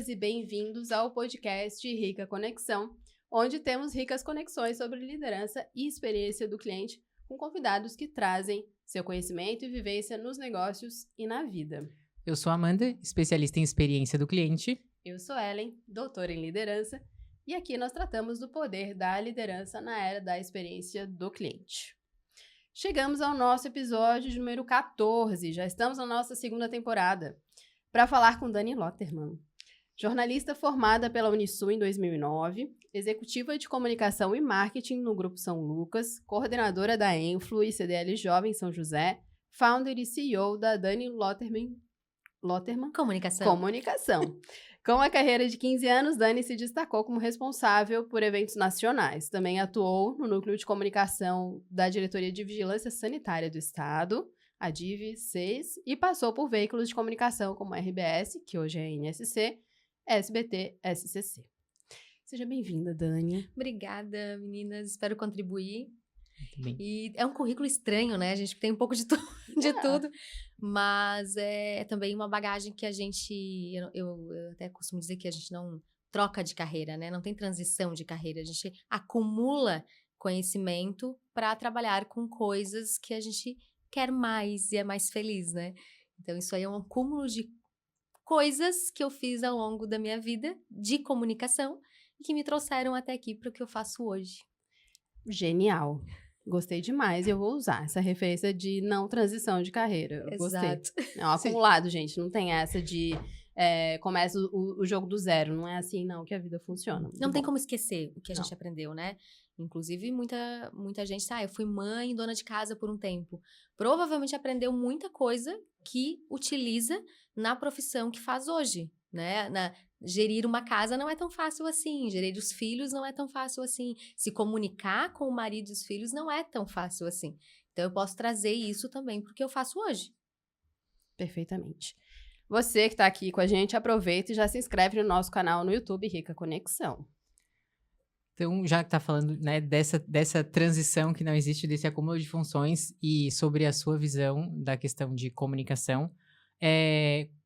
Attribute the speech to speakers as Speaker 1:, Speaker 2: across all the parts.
Speaker 1: bem-vindas e bem-vindos ao podcast Rica Conexão, onde temos ricas conexões sobre liderança e experiência do cliente com convidados que trazem seu conhecimento e vivência nos negócios e na vida.
Speaker 2: Eu sou a Amanda, especialista em experiência do cliente.
Speaker 1: Eu sou Ellen, doutora em liderança, e aqui nós tratamos do poder da liderança na era da experiência do cliente. Chegamos ao nosso episódio número 14, já estamos na nossa segunda temporada, para falar com Dani Lotterman, jornalista formada pela Unisul em 2009, executiva de comunicação e marketing no Grupo São Lucas, coordenadora da Enflu e CDL Jovem São José, founder e CEO da Dani Lotterman Comunicação. Com a carreira de 15 anos, Dani se destacou como responsável por eventos nacionais. Também atuou no núcleo de comunicação da Diretoria de Vigilância Sanitária do Estado, a DIV-6, e passou por veículos de comunicação como a RBS, que hoje é NSC, SBT, SCC. Seja bem-vinda, Dani.
Speaker 3: Obrigada, meninas. Espero contribuir.
Speaker 2: Bem.
Speaker 3: E é um currículo estranho, né? A gente tem um pouco de tudo, mas é também uma bagagem que a gente... Eu até costumo dizer que a gente não troca de carreira, né? Não tem transição de carreira. A gente acumula conhecimento para trabalhar com coisas que a gente quer mais e é mais feliz, né? Então, isso aí é um acúmulo de coisas que eu fiz ao longo da minha vida de comunicação e que me trouxeram até aqui para o que eu faço hoje.
Speaker 1: Genial. Gostei demais e eu vou usar essa referência de não transição de carreira. Eu gostei. É um acumulado, gente. Não tem essa de começa o jogo do zero. Não é assim, não, que a vida funciona. Muito
Speaker 3: não tem
Speaker 1: bom.
Speaker 3: como esquecer o que a gente aprendeu, né? Inclusive, muita gente... eu fui mãe, dona de casa por um tempo. Provavelmente aprendeu muita coisa que utiliza na profissão que faz hoje, né? Gerir uma casa não é tão fácil assim, gerir os filhos não é tão fácil assim, se comunicar com o marido e os filhos não é tão fácil assim. Então, eu posso trazer isso também porque eu faço hoje.
Speaker 1: Perfeitamente. Você que está aqui com a gente, aproveita e já se inscreve no nosso canal no YouTube Rica Conexão.
Speaker 2: Então, já que tá falando, né, dessa transição que não existe, desse acúmulo de funções e sobre a sua visão da questão de comunicação,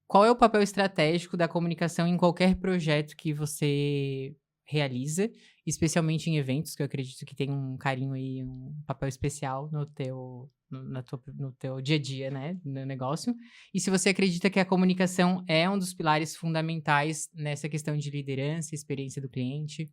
Speaker 2: qual é o papel estratégico da comunicação em qualquer projeto que você realiza, especialmente em eventos, que eu acredito que tem um carinho aí, um papel especial no teu dia a dia, né, no negócio. E se você acredita que a comunicação é um dos pilares fundamentais nessa questão de liderança, experiência do cliente?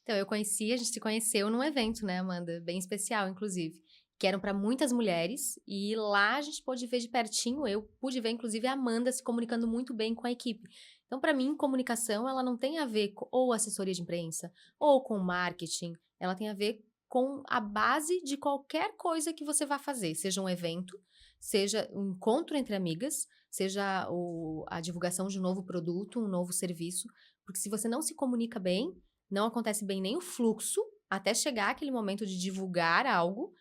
Speaker 3: Então, a gente se conheceu num evento, né, Amanda? Bem especial, inclusive. Que eram para muitas mulheres, e lá a gente pôde ver de pertinho, eu pude ver, inclusive, a Amanda se comunicando muito bem com a equipe. Então, para mim, comunicação, ela não tem a ver com ou assessoria de imprensa, ou com marketing, ela tem a ver com a base de qualquer coisa que você vá fazer, seja um evento, seja um encontro entre amigas, seja a divulgação de um novo produto, um novo serviço, porque se você não se comunica bem, não acontece bem nem o fluxo, até chegar aquele momento de divulgar algo,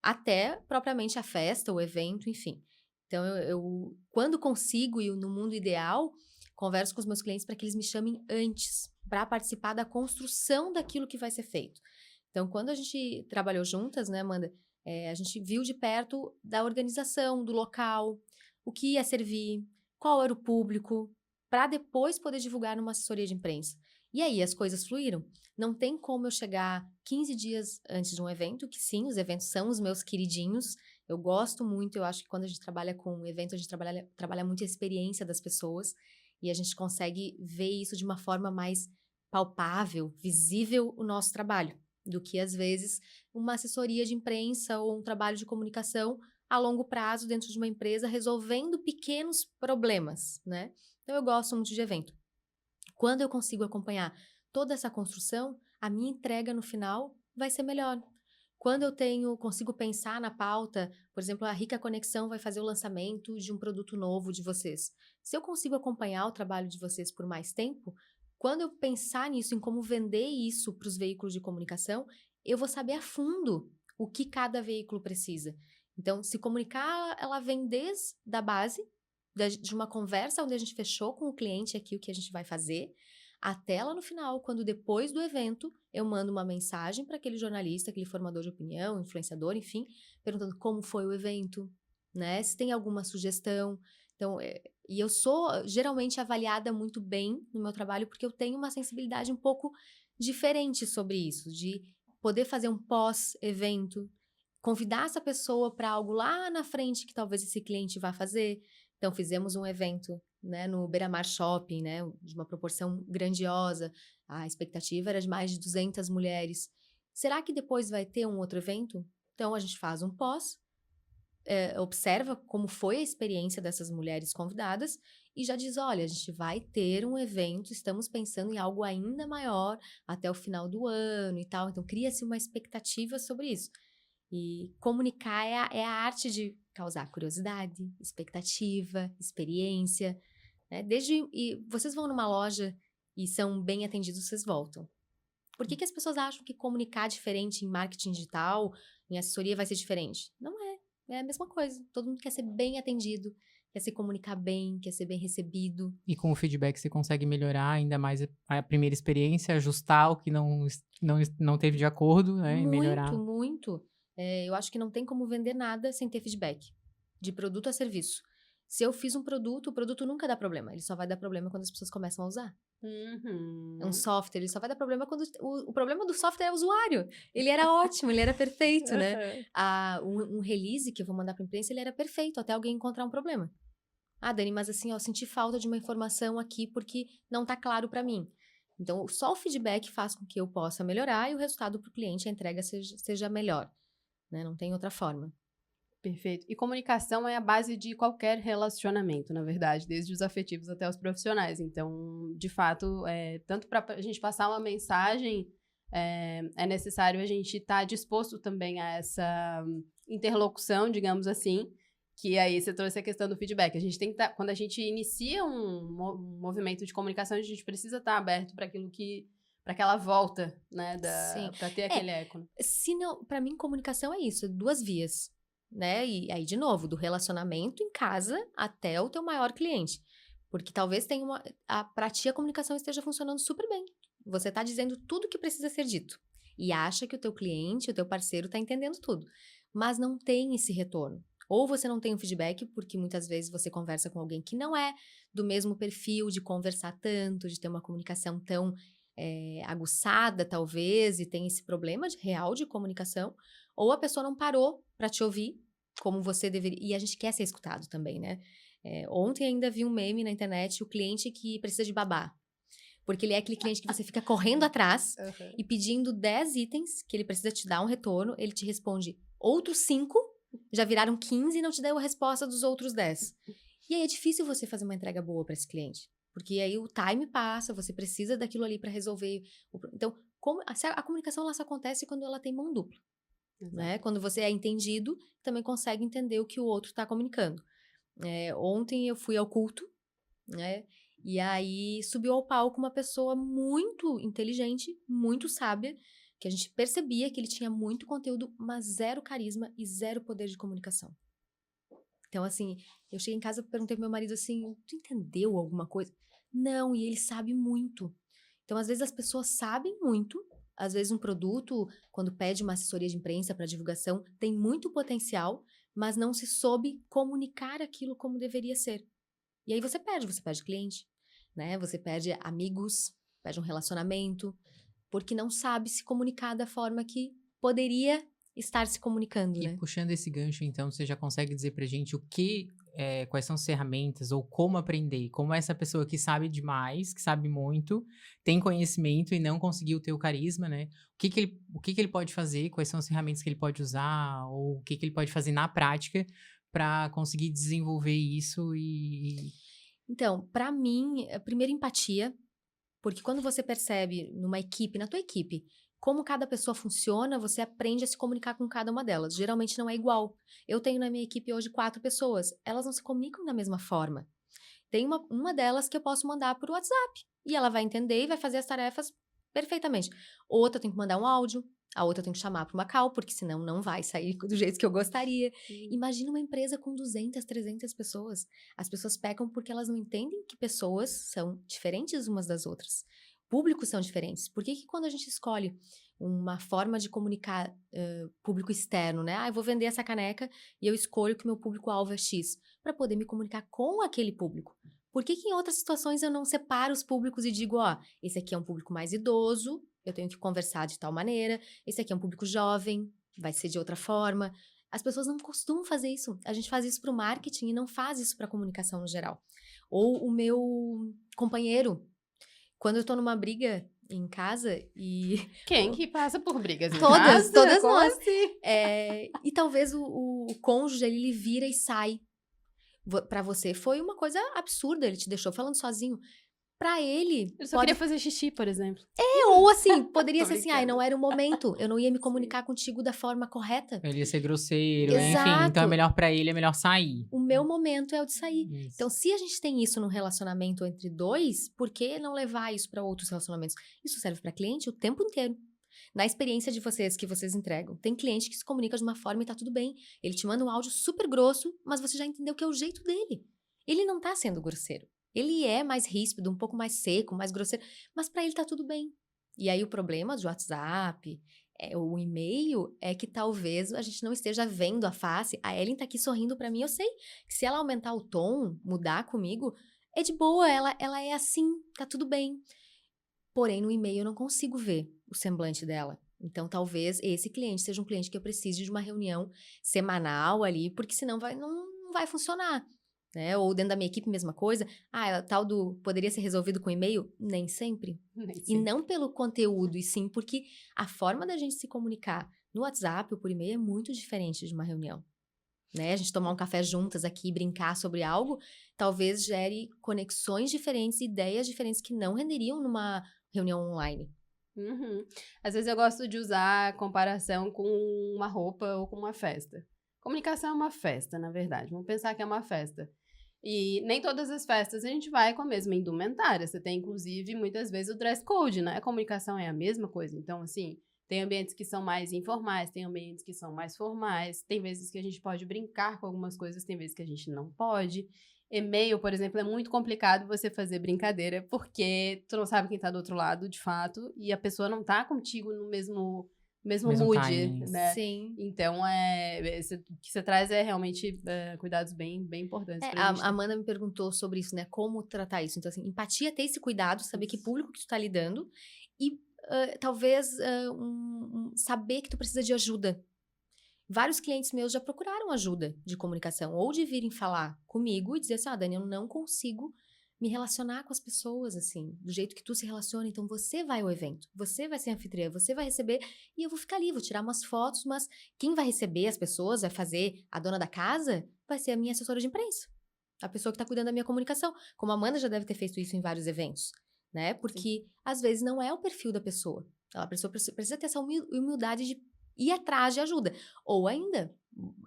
Speaker 3: até propriamente a festa, o evento, enfim. Então, eu quando consigo e no mundo ideal, converso com os meus clientes para que eles me chamem antes, para participar da construção daquilo que vai ser feito. Então, quando a gente trabalhou juntas, né, Amanda, a gente viu de perto da organização, do local, o que ia servir, qual era o público, para depois poder divulgar numa assessoria de imprensa. E aí, as coisas fluíram. Não tem como eu chegar 15 dias antes de um evento, que sim, os eventos são os meus queridinhos. Eu gosto muito, eu acho que quando a gente trabalha com evento, a gente trabalha muito a experiência das pessoas e a gente consegue ver isso de uma forma mais palpável, visível o nosso trabalho, do que às vezes uma assessoria de imprensa ou um trabalho de comunicação a longo prazo dentro de uma empresa resolvendo pequenos problemas, né? Então, eu gosto muito de evento. Quando eu consigo acompanhar toda essa construção, a minha entrega no final vai ser melhor. Quando eu consigo pensar na pauta, por exemplo, a Rica Conexão vai fazer o lançamento de um produto novo de vocês. Se eu consigo acompanhar o trabalho de vocês por mais tempo, quando eu pensar nisso, em como vender isso para os veículos de comunicação, eu vou saber a fundo o que cada veículo precisa. Então, se comunicar, ela vem desde a base, de uma conversa onde a gente fechou com o cliente aqui o que a gente vai fazer, até lá no final, quando depois do evento, eu mando uma mensagem para aquele jornalista, aquele formador de opinião, influenciador, enfim, perguntando como foi o evento, né? Se tem alguma sugestão. Então, E eu sou geralmente avaliada muito bem no meu trabalho porque eu tenho uma sensibilidade um pouco diferente sobre isso, de poder fazer um pós-evento, convidar essa pessoa para algo lá na frente que talvez esse cliente vá fazer. Então, fizemos um evento, né, no Beira-Mar Shopping, né, de uma proporção grandiosa. A expectativa era de mais de 200 mulheres. Será que depois vai ter um outro evento? Então, a gente faz um pós, observa como foi a experiência dessas mulheres convidadas e já diz, olha, a gente vai ter um evento, estamos pensando em algo ainda maior até o final do ano e tal. Então, cria-se uma expectativa sobre isso. E comunicar é a arte de causar curiosidade, expectativa, experiência, né? E vocês vão numa loja e são bem atendidos, vocês voltam. Por que as pessoas acham que comunicar diferente em marketing digital, em assessoria vai ser diferente? Não é. É a mesma coisa. Todo mundo quer ser bem atendido, quer se comunicar bem, quer ser bem recebido.
Speaker 2: E com o feedback você consegue melhorar ainda mais a primeira experiência, ajustar o que não teve de acordo, né? E melhorar.
Speaker 3: Muito, muito. Eu acho que não tem como vender nada sem ter feedback. De produto a serviço. Se eu fiz um produto, o produto nunca dá problema. Ele só vai dar problema quando as pessoas começam a usar. É um software, ele só vai dar problema quando... O problema do software é o usuário. Ele era ótimo, ele era perfeito, né? Um release que eu vou mandar para a imprensa, ele era perfeito, até alguém encontrar um problema. Ah, Dani, mas assim, ó, senti falta de uma informação aqui porque não tá claro para mim. Então, só o feedback faz com que eu possa melhorar e o resultado para o cliente, a entrega seja melhor. Né? Não tem outra forma.
Speaker 1: Perfeito. E comunicação é a base de qualquer relacionamento, na verdade, desde os afetivos até os profissionais. Então, de fato, tanto para a gente passar uma mensagem, é necessário a gente estar disposto também a essa interlocução, digamos assim, que aí você trouxe a questão do feedback. A gente tem que estar, quando a gente inicia um movimento de comunicação, a gente precisa estar aberto para aquilo que, para aquela volta, né, para ter aquele eco.
Speaker 3: Se não, para mim, comunicação é isso, 2 vias. Né? E aí, de novo, do relacionamento em casa até o teu maior cliente. Porque talvez tenha pra ti a comunicação esteja funcionando super bem. Você tá dizendo tudo que precisa ser dito. E acha que o teu cliente, o teu parceiro tá entendendo tudo. Mas não tem esse retorno. Ou você não tem um feedback, porque muitas vezes você conversa com alguém que não é do mesmo perfil de conversar tanto, de ter uma comunicação tão aguçada, talvez, e tem esse problema real de comunicação. Ou a pessoa não parou para te ouvir, como você deveria. E a gente quer ser escutado também, né? Ontem ainda vi um meme na internet, o cliente que precisa de babá. Porque ele é aquele cliente que você fica correndo atrás e pedindo 10 itens que ele precisa te dar um retorno, ele te responde outros 5, já viraram 15 e não te deu a resposta dos outros 10. E aí é difícil você fazer uma entrega boa para esse cliente. Porque aí o time passa, você precisa daquilo ali para resolver. Então, a comunicação ela só acontece quando ela tem mão dupla. Né? Quando você é entendido, também consegue entender o que o outro está comunicando. Ontem eu fui ao culto, né? E aí subiu ao palco uma pessoa muito inteligente, muito sábia, que a gente percebia que ele tinha muito conteúdo, mas zero carisma e zero poder de comunicação. Então, assim, eu cheguei em casa e perguntei pro meu marido assim, tu entendeu alguma coisa? Não, e ele sabe muito. Então, às vezes as pessoas sabem muito. Às vezes um produto, quando pede uma assessoria de imprensa para divulgação, tem muito potencial, mas não se soube comunicar aquilo como deveria ser. E aí você perde cliente, né? Você perde amigos, perde um relacionamento, porque não sabe se comunicar da forma que poderia estar se comunicando,
Speaker 2: E
Speaker 3: né?
Speaker 2: puxando esse gancho, então, você já consegue dizer pra gente quais são as ferramentas ou como aprender? Como essa pessoa que sabe demais, que sabe muito, tem conhecimento e não conseguiu ter o carisma, né? O que ele pode fazer? Quais são as ferramentas que ele pode usar? Ou o que ele pode fazer na prática para conseguir desenvolver isso e...
Speaker 3: Então, para mim, primeiro empatia, porque quando você percebe numa equipe, na tua equipe, como cada pessoa funciona, você aprende a se comunicar com cada uma delas. Geralmente não é igual. Eu tenho na minha equipe hoje 4 pessoas. Elas não se comunicam da mesma forma. Tem uma delas que eu posso mandar por WhatsApp. E ela vai entender e vai fazer as tarefas perfeitamente. Outra eu tenho que mandar um áudio. A outra eu tenho que chamar para uma call, porque senão não vai sair do jeito que eu gostaria. Imagina uma empresa com 200, 300 pessoas. As pessoas pecam porque elas não entendem que pessoas são diferentes umas das outras. públicos são diferentes. Por que quando a gente escolhe uma forma de comunicar público externo, né? Eu vou vender essa caneca e eu escolho que o meu público-alvo é X, para poder me comunicar com aquele público. Por que em outras situações eu não separo os públicos e digo, esse aqui é um público mais idoso, eu tenho que conversar de tal maneira, esse aqui é um público jovem, vai ser de outra forma. As pessoas não costumam fazer isso. A gente faz isso para o marketing e não faz isso para a comunicação no geral. Ou o meu companheiro, quando eu tô numa briga em casa e...
Speaker 1: Quem que passa por brigas em
Speaker 3: Todas,
Speaker 1: casa?
Speaker 3: todas
Speaker 1: Como
Speaker 3: nós.
Speaker 1: assim?
Speaker 3: E talvez o cônjuge, ele vira e sai. Pra você foi uma coisa absurda, ele te deixou falando sozinho. Pra ele...
Speaker 1: Eu só queria fazer xixi, por exemplo.
Speaker 3: Ou assim, poderia
Speaker 1: Tô
Speaker 3: ser assim,
Speaker 1: brincando.
Speaker 3: não era o momento, eu não ia me comunicar contigo da forma correta.
Speaker 2: Ele ia ser grosseiro, enfim.
Speaker 3: Exato.
Speaker 2: Então é melhor pra ele, é melhor sair.
Speaker 3: O meu momento é o de sair.
Speaker 2: Isso.
Speaker 3: Então, se a gente tem isso num relacionamento entre dois, por que não levar isso para outros relacionamentos? Isso serve para cliente o tempo inteiro. Na experiência de vocês, que vocês entregam, tem cliente que se comunica de uma forma e tá tudo bem. Ele te manda um áudio super grosso, mas você já entendeu que é o jeito dele. Ele não tá sendo grosseiro. Ele é mais ríspido, um pouco mais seco, mais grosseiro, mas para ele tá tudo bem. E aí o problema do WhatsApp, o e-mail, é que talvez a gente não esteja vendo a face. A Ellen tá aqui sorrindo para mim, eu sei que se ela aumentar o tom, mudar comigo, é de boa, ela é assim, tá tudo bem. Porém, no e-mail eu não consigo ver o semblante dela. Então, talvez esse cliente seja um cliente que eu precise de uma reunião semanal ali, porque senão não vai funcionar. Né? Ou dentro da minha equipe, mesma coisa. Tal do poderia ser resolvido com e-mail? Nem sempre. E não pelo conteúdo, e sim porque a forma da gente se comunicar no WhatsApp ou por e-mail é muito diferente de uma reunião. Né? A gente tomar um café juntas aqui, brincar sobre algo, talvez gere conexões diferentes, ideias diferentes que não renderiam numa reunião online.
Speaker 1: Uhum. Às vezes eu gosto de usar a comparação com uma roupa ou com uma festa. Comunicação é uma festa, na verdade. Vamos pensar que é uma festa. E nem todas as festas a gente vai com a mesma indumentária. Você tem, inclusive, muitas vezes o dress code, né? A comunicação é a mesma coisa. Então, assim, tem ambientes que são mais informais, tem ambientes que são mais formais, tem vezes que a gente pode brincar com algumas coisas, tem vezes que a gente não pode. E-mail, por exemplo, é muito complicado você fazer brincadeira, porque tu não sabe quem tá do outro lado, de fato, e a pessoa não tá contigo no mesmo mood,
Speaker 2: timing.
Speaker 1: né?
Speaker 3: Sim.
Speaker 1: Então, o que você traz é realmente cuidados bem, bem importantes pra gente.
Speaker 3: A Amanda me perguntou sobre isso, né? Como tratar isso. Então, assim, empatia, ter esse cuidado, saber que público que tu tá lidando e talvez saber que tu precisa de ajuda. Vários clientes meus já procuraram ajuda de comunicação, ou de virem falar comigo e dizer assim, Dani, eu não consigo me relacionar com as pessoas, assim, do jeito que tu se relaciona, então você vai ao evento, você vai ser anfitriã, você vai receber, e eu vou ficar ali, vou tirar umas fotos, mas quem vai receber as pessoas, vai fazer a dona da casa, vai ser a minha assessora de imprensa, a pessoa que tá cuidando da minha comunicação, como a Amanda já deve ter feito isso em vários eventos, né, porque às vezes não é o perfil da pessoa, a pessoa precisa ter essa humildade de ir atrás de ajuda. Ou ainda,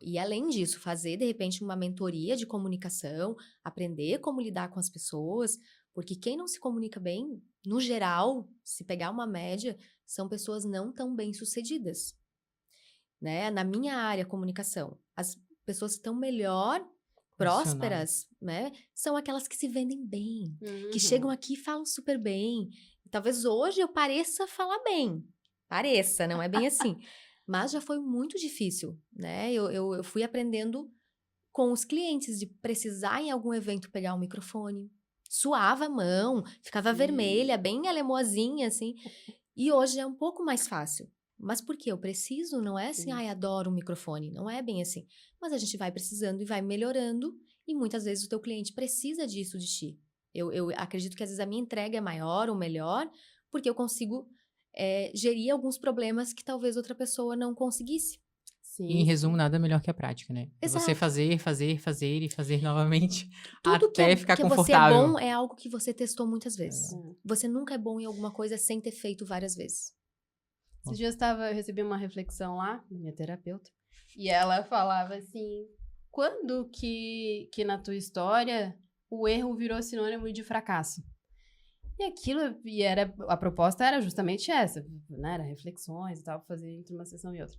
Speaker 3: e além disso, fazer, de repente, uma mentoria de comunicação, aprender como lidar com as pessoas, porque quem não se comunica bem, no geral, se pegar uma média, são pessoas não tão bem-sucedidas. Né? Na minha área, comunicação, as pessoas que estão melhor, prósperas, né? São aquelas que se vendem bem, que chegam aqui e falam super bem. Talvez hoje eu pareça falar bem. Pareça, não é bem assim. Mas já foi muito difícil, né? Eu fui aprendendo com os clientes de precisar em algum evento pegar um microfone. Suava a mão, ficava vermelha, bem alemoazinha, assim. E hoje é um pouco mais fácil. Mas por quê? Eu preciso, não é assim, adoro um microfone. Não é bem assim. Mas a gente vai precisando e vai melhorando. E muitas vezes o teu cliente precisa disso de ti. Eu acredito que às vezes a minha entrega é maior ou melhor, porque eu consigo gerir alguns problemas que talvez outra pessoa não conseguisse.
Speaker 1: Sim,
Speaker 2: e em resumo, nada melhor que a prática, né?
Speaker 3: Exato.
Speaker 2: Você fazer e fazer novamente
Speaker 3: Tudo
Speaker 2: até ficar
Speaker 3: que
Speaker 2: confortável.
Speaker 3: você é bom é algo que você testou muitas vezes. Você nunca é bom em alguma coisa sem ter feito várias vezes.
Speaker 1: Esses dias eu recebi uma reflexão lá, da minha terapeuta, e ela falava assim, quando que na tua história o erro virou sinônimo de fracasso? E aquilo, a proposta era justamente essa, né? Era reflexões e tal, fazer entre uma sessão e outra.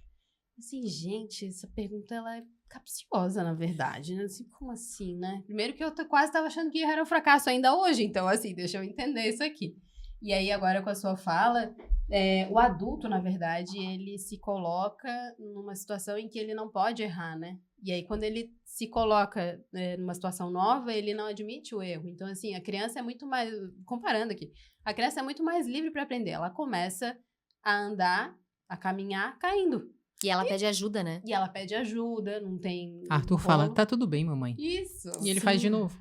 Speaker 1: Assim, gente, essa pergunta, ela é capciosa, na verdade, né? Assim, como assim, né? Primeiro que eu quase estava achando que era um fracasso ainda hoje, então, assim, deixa eu entender isso aqui. E aí, agora com a sua fala, o adulto, na verdade, ele se coloca numa situação em que ele não pode errar, né? E aí, quando ele se coloca numa situação nova, ele não admite o erro. Então, assim, a criança é muito mais... Comparando aqui, a criança é muito mais livre para aprender. Ela começa a andar, a caminhar, caindo.
Speaker 3: E ela pede ajuda, né?
Speaker 1: E ela pede ajuda, não tem...
Speaker 2: Arthur fala, tá tudo bem, mamãe.
Speaker 1: Isso.
Speaker 2: E ele faz de novo.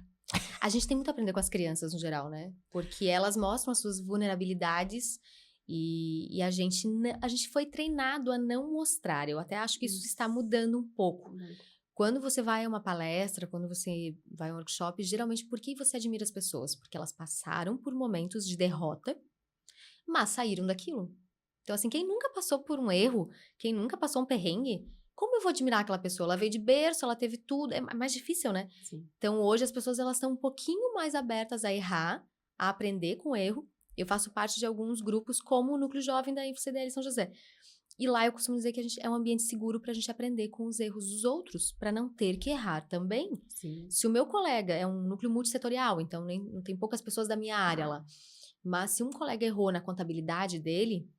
Speaker 3: A gente tem muito a aprender com as crianças, no geral, né? Porque elas mostram as suas vulnerabilidades e a gente foi treinado a não mostrar. Eu até acho que isso está mudando um pouco. Quando você vai a uma palestra, quando você vai a um workshop, geralmente, por que você admira as pessoas? Porque elas passaram por momentos de derrota, mas saíram daquilo. Então, assim, quem nunca passou por um erro, quem nunca passou um perrengue, como eu vou admirar aquela pessoa? Ela veio de berço, ela teve tudo, é mais difícil, né?
Speaker 1: Sim.
Speaker 3: Então, hoje as pessoas elas estão um pouquinho mais abertas a errar, a aprender com o erro. Eu faço parte de alguns grupos, como o Núcleo Jovem da InfoCDL São José. E lá eu costumo dizer que é um ambiente seguro para a gente aprender com os erros dos outros, para não ter que errar também.
Speaker 1: Sim.
Speaker 3: Se o meu colega é um núcleo multissetorial, então não tem poucas pessoas da minha área lá, mas se um colega errou na contabilidade dele,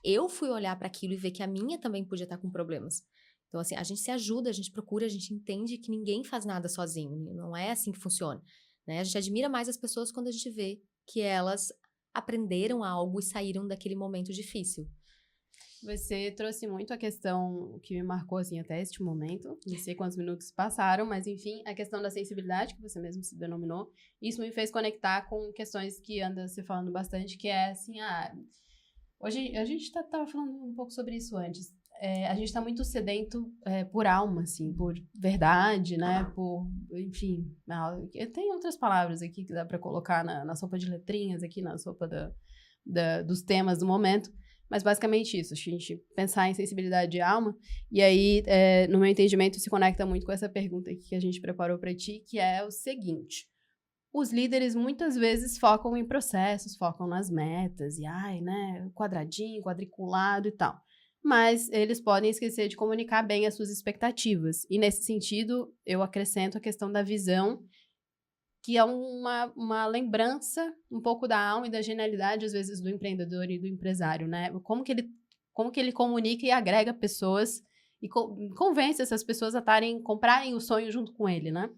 Speaker 3: eu fui olhar para aquilo e ver que a minha também podia estar com problemas. Então, assim, a gente se ajuda, a gente procura, a gente entende que ninguém faz nada sozinho. Não é assim que funciona, né? A gente admira mais as pessoas quando a gente vê que elas aprenderam algo e saíram daquele momento difícil.
Speaker 1: Você trouxe muito a questão que me marcou, assim, até este momento. Não sei quantos minutos passaram, mas, enfim, a questão da sensibilidade, que você mesmo se denominou. Isso me fez conectar com questões que anda se falando bastante, que é, assim, hoje a gente tava falando um pouco sobre isso antes. A gente tá muito sedento por alma, assim, por verdade, né? Por, enfim, tem outras palavras aqui que dá para colocar na sopa de letrinhas, aqui na sopa dos temas do momento, mas basicamente isso, a gente pensar em sensibilidade de alma, e aí, no meu entendimento, se conecta muito com essa pergunta aqui que a gente preparou para ti, que é o seguinte: os líderes muitas vezes focam em processos, focam nas metas, e né, quadradinho, quadriculado e tal. Mas eles podem esquecer de comunicar bem as suas expectativas. E nesse sentido, eu acrescento a questão da visão, que é uma lembrança um pouco da alma e da genialidade, às vezes, do empreendedor e do empresário, né? Como que ele comunica e agrega pessoas e convence essas pessoas a comprarem o sonho junto com ele, né?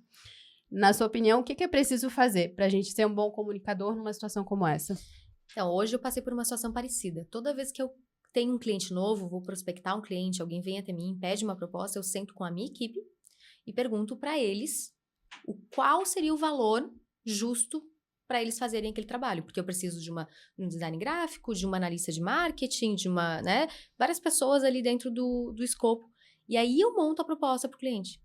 Speaker 1: Na sua opinião, o que é preciso fazer para a gente ser um bom comunicador numa situação como essa?
Speaker 3: Então, hoje eu passei por uma situação parecida. Toda vez que eu tenho um cliente novo, vou prospectar um cliente, alguém vem até mim, pede uma proposta, eu sento com a minha equipe e pergunto para eles qual seria o valor justo para eles fazerem aquele trabalho. Porque eu preciso de um design gráfico, de uma analista de marketing, de várias pessoas ali dentro do escopo. E aí eu monto a proposta para o cliente.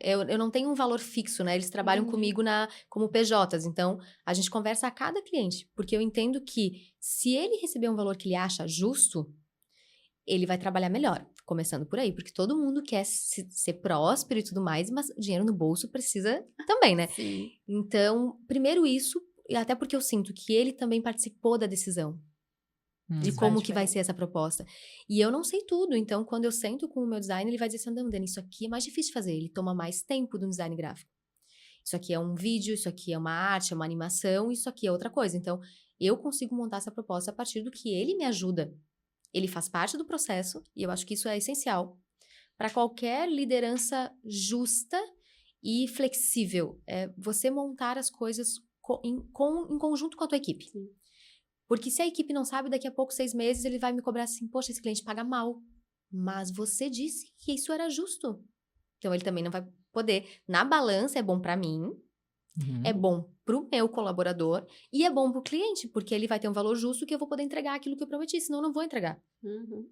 Speaker 3: Eu não tenho um valor fixo, né? Eles trabalham comigo como PJs. Então, a gente conversa a cada cliente. Porque eu entendo que se ele receber um valor que ele acha justo, ele vai trabalhar melhor. Começando por aí. Porque todo mundo quer ser próspero e tudo mais, mas o dinheiro no bolso precisa também, né?
Speaker 1: Sim.
Speaker 3: Então, primeiro isso, e até porque eu sinto que ele também participou da decisão. De como que vai ser essa proposta. E eu não sei tudo, então quando eu sento com o meu designer, ele vai dizer assim, Dani, isso aqui é mais difícil de fazer, ele toma mais tempo do design gráfico. Isso aqui é um vídeo, isso aqui é uma arte, é uma animação, isso aqui é outra coisa. Então, eu consigo montar essa proposta a partir do que ele me ajuda. Ele faz parte do processo, e eu acho que isso é essencial para qualquer liderança justa e flexível. É você montar as coisas em conjunto com a tua equipe.
Speaker 1: Sim.
Speaker 3: Porque se a equipe não sabe, daqui a pouco, 6 meses, ele vai me cobrar assim, poxa, esse cliente paga mal. Mas você disse que isso era justo. Então, ele também não vai poder. Na balança, é bom para mim, é bom pro meu colaborador e é bom pro cliente, porque ele vai ter um valor justo que eu vou poder entregar aquilo que eu prometi, senão eu não vou entregar.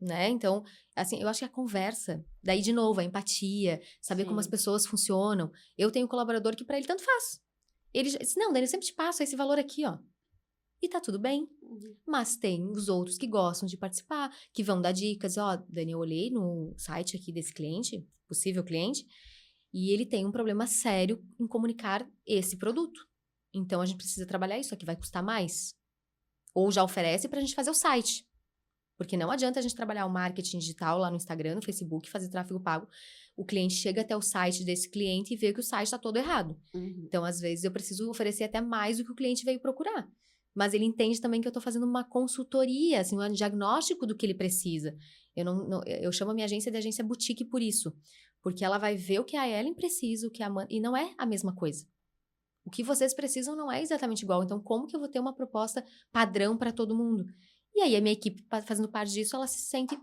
Speaker 3: Né? Então, assim, eu acho que a conversa, daí de novo, a empatia, saber como as pessoas funcionam. Eu tenho um colaborador que para ele tanto faz. Ele disse, não, Dani, eu sempre te passo esse valor aqui, ó. E tá tudo bem. Mas tem os outros que gostam de participar, que vão dar dicas. Ó, Dani, eu olhei no site aqui desse cliente, possível cliente, e ele tem um problema sério em comunicar esse produto. Então, a gente precisa trabalhar isso aqui, vai custar mais. Ou já oferece pra gente fazer o site. Porque não adianta a gente trabalhar o marketing digital lá no Instagram, no Facebook, fazer tráfego pago. O cliente chega até o site desse cliente e vê que o site tá todo errado. Então, às vezes, eu preciso oferecer até mais do que o cliente veio procurar. mas ele entende também que eu tô fazendo uma consultoria, assim, um diagnóstico do que ele precisa. Eu chamo a minha agência de agência boutique por isso, porque ela vai ver o que a Ellen precisa, o que a Amanda, e não é a mesma coisa. O que vocês precisam não é exatamente igual, então como que eu vou ter uma proposta padrão para todo mundo? E aí a minha equipe, fazendo parte disso, ela se sente...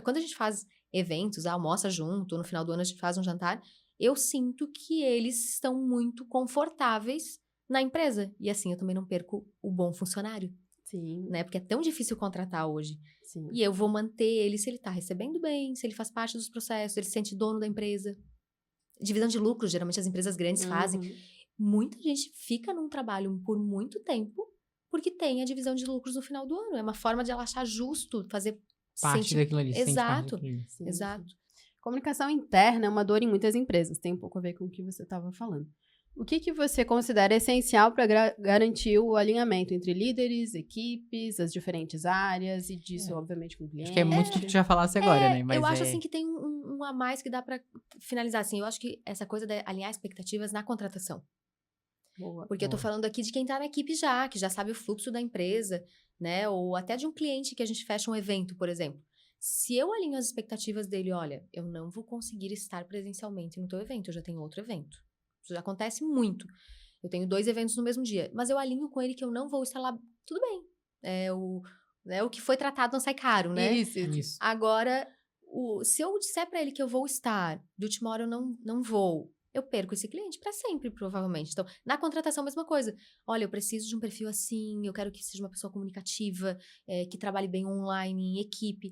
Speaker 3: Quando a gente faz eventos, almoça junto, no final do ano a gente faz um jantar, eu sinto que eles estão muito confortáveis na empresa. E assim, eu também não perco o bom funcionário.
Speaker 1: Sim.
Speaker 3: Né? Porque é tão difícil contratar hoje.
Speaker 1: Sim.
Speaker 3: E eu vou manter ele se ele tá recebendo bem, se ele faz parte dos processos, ele se sente dono da empresa. Divisão de lucros, geralmente as empresas grandes fazem. Muita gente fica num trabalho por muito tempo porque tem a divisão de lucros no final do ano. É uma forma de ela achar justo fazer
Speaker 2: parte daquilo ali.
Speaker 3: Exato.
Speaker 1: Sim,
Speaker 3: Exato.
Speaker 1: Sim. Comunicação interna é uma dor em muitas empresas. Tem um pouco a ver com o que você estava falando. O que você considera essencial para garantir o alinhamento entre líderes, equipes, as diferentes áreas e disso, obviamente, com o cliente?
Speaker 2: Acho que é muito que tu já falasse agora, né? Mas
Speaker 3: eu acho assim que tem um a mais que dá para finalizar. Assim, eu acho que essa coisa de alinhar expectativas na contratação.
Speaker 1: Boa.
Speaker 3: Porque eu tô falando aqui de quem tá na equipe já, que já sabe o fluxo da empresa, né? Ou até de um cliente que a gente fecha um evento, por exemplo. Se eu alinho as expectativas dele, olha, eu não vou conseguir estar presencialmente no teu evento, eu já tenho outro evento. Isso já acontece muito. Eu tenho 2 eventos no mesmo dia, mas eu alinho com ele que eu não vou estar lá. Tudo bem. O que foi tratado não sai caro, né?
Speaker 2: Isso.
Speaker 3: Agora, se eu disser pra ele que eu vou estar, de última hora eu não vou, eu perco esse cliente pra sempre, provavelmente. Então, na contratação, a mesma coisa. Olha, eu preciso de um perfil assim, eu quero que seja uma pessoa comunicativa, que trabalhe bem online, em equipe.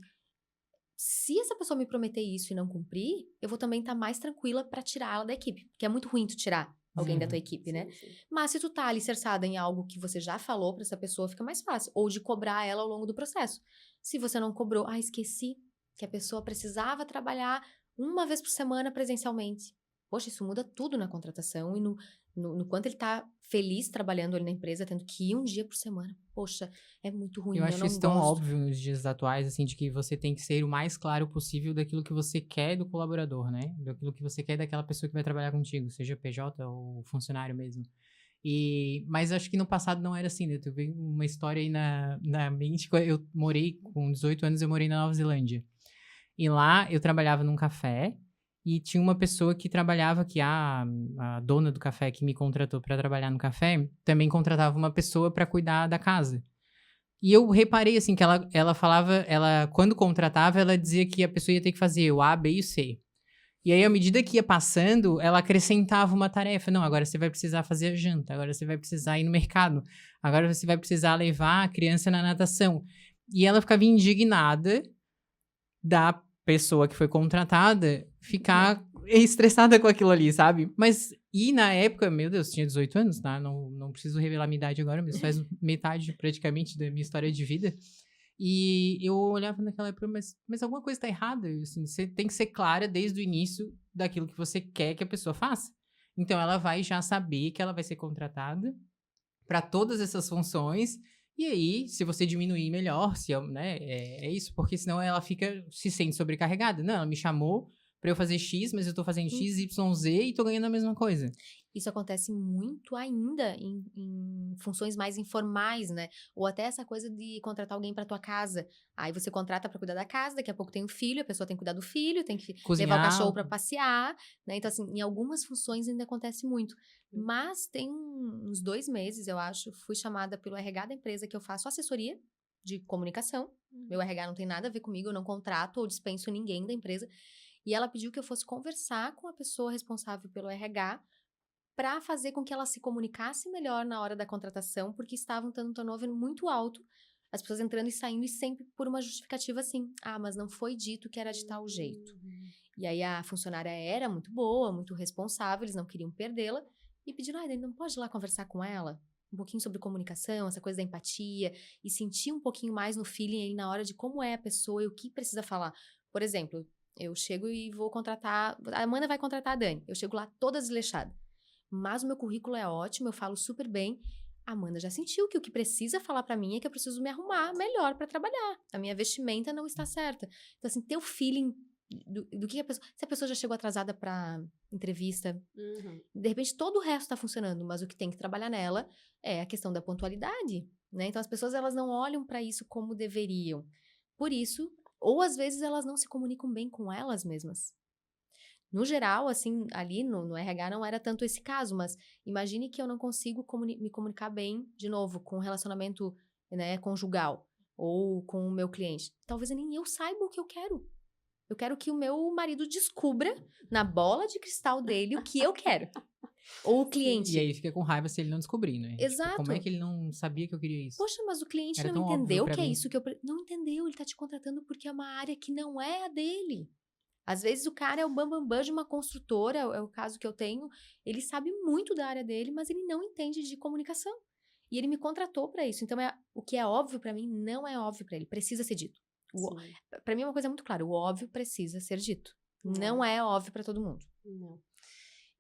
Speaker 3: Se essa pessoa me prometer isso e não cumprir, eu vou também estar mais tranquila pra tirar ela da equipe. Porque é muito ruim tu tirar alguém da tua equipe, né?
Speaker 1: Sim.
Speaker 3: Mas se tu tá alicerçada em algo que você já falou pra essa pessoa, fica mais fácil. Ou de cobrar ela ao longo do processo. Se você não cobrou, esqueci que a pessoa precisava trabalhar uma vez por semana presencialmente. Poxa, isso muda tudo na contratação e no quanto ele tá feliz trabalhando ali na empresa, tendo que ir um dia por semana. Poxa, é muito ruim,
Speaker 2: eu acho
Speaker 3: não
Speaker 2: isso tão
Speaker 3: gosto.
Speaker 2: óbvio nos dias atuais, assim, de que você tem que ser o mais claro possível daquilo que você quer do colaborador, né? Daquilo que você quer daquela pessoa que vai trabalhar contigo, seja PJ ou funcionário mesmo. Mas acho que no passado não era assim, né? Tu vê uma história aí na mente. Eu morei, com 18 anos, eu morei na Nova Zelândia. E lá eu trabalhava num café e tinha uma pessoa que trabalhava, que a dona do café que me contratou para trabalhar no café, também contratava uma pessoa para cuidar da casa. E eu reparei, assim, que ela falava, quando contratava, ela dizia que a pessoa ia ter que fazer o A, B e o C. E aí, à medida que ia passando, ela acrescentava uma tarefa. Não, agora você vai precisar fazer a janta, agora você vai precisar ir no mercado, agora você vai precisar levar a criança na natação. E ela ficava indignada da pessoa que foi contratada ficar estressada com aquilo ali, sabe? E na época, meu Deus, tinha 18 anos, tá? Não preciso revelar minha idade agora, mas faz metade praticamente da minha história de vida. E eu olhava naquela época, mas alguma coisa tá errada. Assim, você tem que ser clara desde o início daquilo que você quer que a pessoa faça. Então, ela vai já saber que ela vai ser contratada para todas essas funções. E aí, se você diminuir, melhor, né? É isso, porque senão ela se sente sobrecarregada. Não, ela me chamou para eu fazer X, mas eu tô fazendo X, Y, Z e tô ganhando a mesma coisa.
Speaker 3: Isso acontece muito ainda em funções mais informais, né? Ou até essa coisa de contratar alguém para tua casa. Aí você contrata para cuidar da casa, daqui a pouco tem um filho, a pessoa tem que cuidar do filho, tem que
Speaker 2: Cozinhar.
Speaker 3: levar o cachorro para passear, né? Então, assim, em algumas funções ainda acontece muito. Mas tem uns 2 meses, eu acho, fui chamada pelo RH da empresa que eu faço assessoria de comunicação. Meu RH não tem nada a ver comigo, eu não contrato ou dispenso ninguém da empresa. E ela pediu que eu fosse conversar com a pessoa responsável pelo RH para fazer com que ela se comunicasse melhor na hora da contratação, porque estavam tendo um turnover muito alto, as pessoas entrando e saindo e sempre por uma justificativa assim, mas não foi dito que era de tal jeito. E aí a funcionária era muito boa, muito responsável, eles não queriam perdê-la, e pediram, ele não pode ir lá conversar com ela? Um pouquinho sobre comunicação, essa coisa da empatia, e sentir um pouquinho mais no feeling aí na hora de como é a pessoa e o que precisa falar. Por exemplo, eu chego e vou contratar, a Amanda vai contratar a Dani, eu chego lá toda desleixada. Mas o meu currículo é ótimo, eu falo super bem. A Amanda já sentiu que o que precisa falar pra mim é que eu preciso me arrumar melhor pra trabalhar. A minha vestimenta não está certa. Então, assim, ter o feeling do que a pessoa... Se a pessoa já chegou atrasada pra entrevista,
Speaker 1: Uhum.
Speaker 3: de repente todo o resto tá funcionando, mas o que tem que trabalhar nela é a questão da pontualidade, né? Então as pessoas, elas não olham pra isso como deveriam. Por isso, ou às vezes elas não se comunicam bem com elas mesmas. No geral, assim, ali no RH não era tanto esse caso, mas imagine que eu não consigo me comunicar bem, de novo, com o relacionamento, né, conjugal ou com o meu cliente. Talvez nem eu saiba o que eu quero. Eu quero que o meu marido descubra na bola de cristal dele o que eu quero. Ou o
Speaker 2: E
Speaker 3: cliente.
Speaker 2: aí fica com raiva se ele não descobrir, né? Tipo,
Speaker 3: Exato.
Speaker 2: como é que ele não sabia que eu queria isso?
Speaker 3: Poxa, mas o cliente
Speaker 2: Era
Speaker 3: não
Speaker 2: tão óbvio
Speaker 3: entendeu
Speaker 2: pra
Speaker 3: que é
Speaker 2: mim.
Speaker 3: isso que eu... Não entendeu, ele tá te contratando porque é uma área que não é a dele. Às vezes o cara é o bambambam de uma construtora, é o caso que eu tenho, ele sabe muito da área dele, mas ele não entende de comunicação. E ele me contratou pra isso. Então, o que é óbvio pra mim não é óbvio pra ele, precisa ser dito.
Speaker 1: Sim.
Speaker 3: Pra mim é uma coisa muito clara, o óbvio precisa ser dito.
Speaker 1: Uhum.
Speaker 3: Não é óbvio pra todo mundo.
Speaker 1: Não.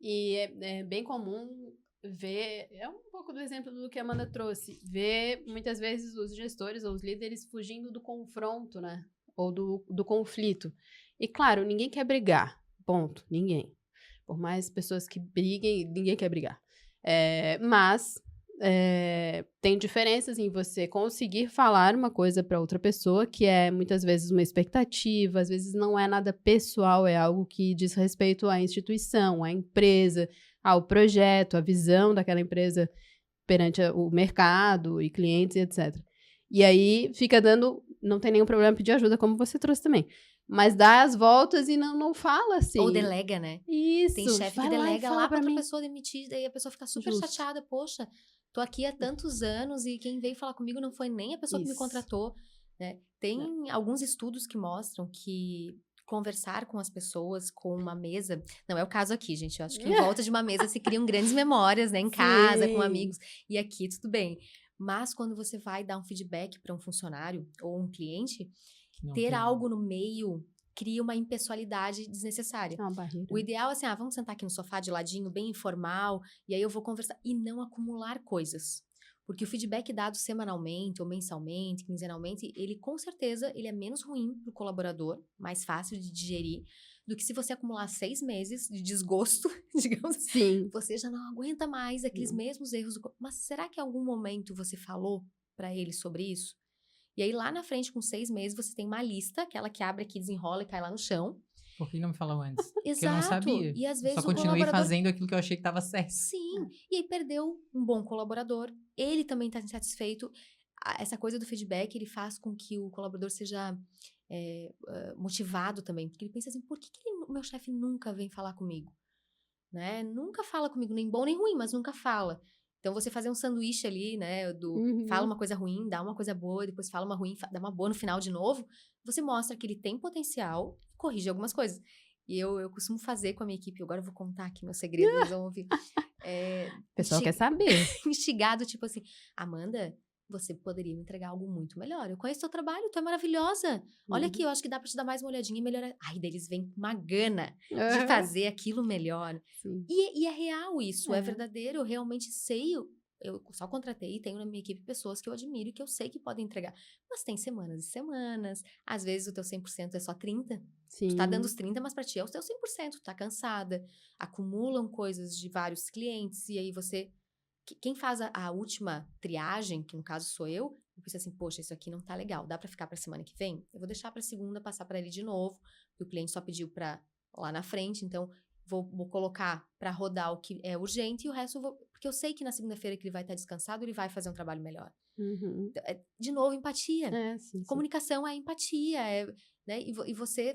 Speaker 1: E é bem comum ver, é um pouco do exemplo do que a Amanda trouxe, ver muitas vezes os gestores ou os líderes fugindo do confronto, né? Ou do conflito. E claro, ninguém quer brigar, ponto, ninguém. Por mais pessoas que briguem, ninguém quer brigar. Mas tem diferenças em você conseguir falar uma coisa para outra pessoa, que é muitas vezes uma expectativa, às vezes não é nada pessoal, é algo que diz respeito à instituição, à empresa, ao projeto, à visão daquela empresa perante o mercado e clientes, etc. E aí fica não tem nenhum problema pedir ajuda, como você trouxe também. Mas dá as voltas e não fala assim.
Speaker 3: Ou delega, né?
Speaker 1: Isso.
Speaker 3: Tem chefe que
Speaker 1: vai lá e
Speaker 3: delega
Speaker 1: fala
Speaker 3: lá pra outra
Speaker 1: mim.
Speaker 3: pessoa demitir, daí a pessoa fica super
Speaker 1: Justo.
Speaker 3: chateada. Poxa, tô aqui há tantos anos e quem veio falar comigo não foi nem a pessoa que me
Speaker 1: Isso.
Speaker 3: contratou, né? Tem alguns estudos que mostram que conversar com as pessoas, com uma mesa... Não é o caso aqui, gente. Eu acho que em volta de uma mesa se criam grandes memórias, né? Em casa, com
Speaker 1: Sim.
Speaker 3: amigos. E aqui, tudo bem. Mas quando você vai dar um feedback para um funcionário ou um cliente,
Speaker 2: Não
Speaker 3: ter
Speaker 2: tem-
Speaker 3: algo no meio cria uma impessoalidade desnecessária.
Speaker 1: É uma barreira.
Speaker 3: O ideal é assim, vamos sentar aqui no sofá de ladinho, bem informal, e aí eu vou conversar. E não acumular coisas. Porque o feedback dado semanalmente, ou mensalmente, quinzenalmente, ele com certeza ele é menos ruim para o colaborador, mais fácil de digerir, do que se você acumular 6 meses de desgosto, digamos assim.
Speaker 1: Sim.
Speaker 3: Você já não aguenta mais aqueles
Speaker 1: Não.
Speaker 3: mesmos erros. Mas será que em algum momento você falou para ele sobre isso? E aí, lá na frente, com 6 meses, você tem uma lista, aquela que abre aqui, desenrola e cai lá no chão.
Speaker 2: Por que não me falou antes? Porque eu não
Speaker 3: Exato.
Speaker 2: sabia.
Speaker 3: E às
Speaker 2: Eu
Speaker 3: vezes
Speaker 2: só
Speaker 3: o
Speaker 2: continuei
Speaker 3: colaborador...
Speaker 2: fazendo aquilo que eu achei que tava certo.
Speaker 3: Sim. E aí perdeu um bom colaborador. Ele também tá insatisfeito. Essa coisa do feedback, ele faz com que o colaborador seja motivado também. Porque ele pensa assim, por que o meu chefe nunca vem falar comigo? Né? Nunca fala comigo, nem bom nem ruim, mas nunca fala. Então, você fazer um sanduíche ali, né, fala uma coisa ruim, dá uma coisa boa, depois fala uma ruim, dá uma boa no final de novo, você mostra que ele tem potencial, corrige algumas coisas. E eu costumo fazer com a minha equipe, agora eu vou contar aqui meu segredo, eles vão ouvir.
Speaker 1: O pessoal quer saber.
Speaker 3: Instigado, tipo assim, Amanda, você poderia me entregar algo muito melhor. Eu conheço teu trabalho, tu é maravilhosa. Olha aqui, eu acho que dá pra te dar mais uma olhadinha e melhorar. Ai, daí eles vêm com uma gana de fazer aquilo melhor.
Speaker 1: Sim.
Speaker 3: E é real isso, é
Speaker 1: É.
Speaker 3: verdadeiro, eu realmente sei, eu só contratei e tenho na minha equipe pessoas que eu admiro e que eu sei que podem entregar. Mas tem semanas e semanas, às vezes o teu 100% é só 30%.
Speaker 1: Sim.
Speaker 3: Tu tá dando os 30%, mas pra ti é o teu 100%, tu tá cansada. Acumulam coisas de vários clientes e aí você... Quem faz a última triagem, que no caso sou eu penso assim, poxa, isso aqui não tá legal, dá pra ficar pra semana que vem? Eu vou deixar pra segunda, passar pra ele de novo, porque o cliente só pediu pra lá na frente, então vou colocar pra rodar o que é urgente e o resto eu vou... Porque eu sei que na segunda-feira que ele vai estar descansado, ele vai fazer um trabalho melhor.
Speaker 1: Uhum.
Speaker 3: De novo, empatia.
Speaker 1: Sim.
Speaker 3: Comunicação é empatia, né? E você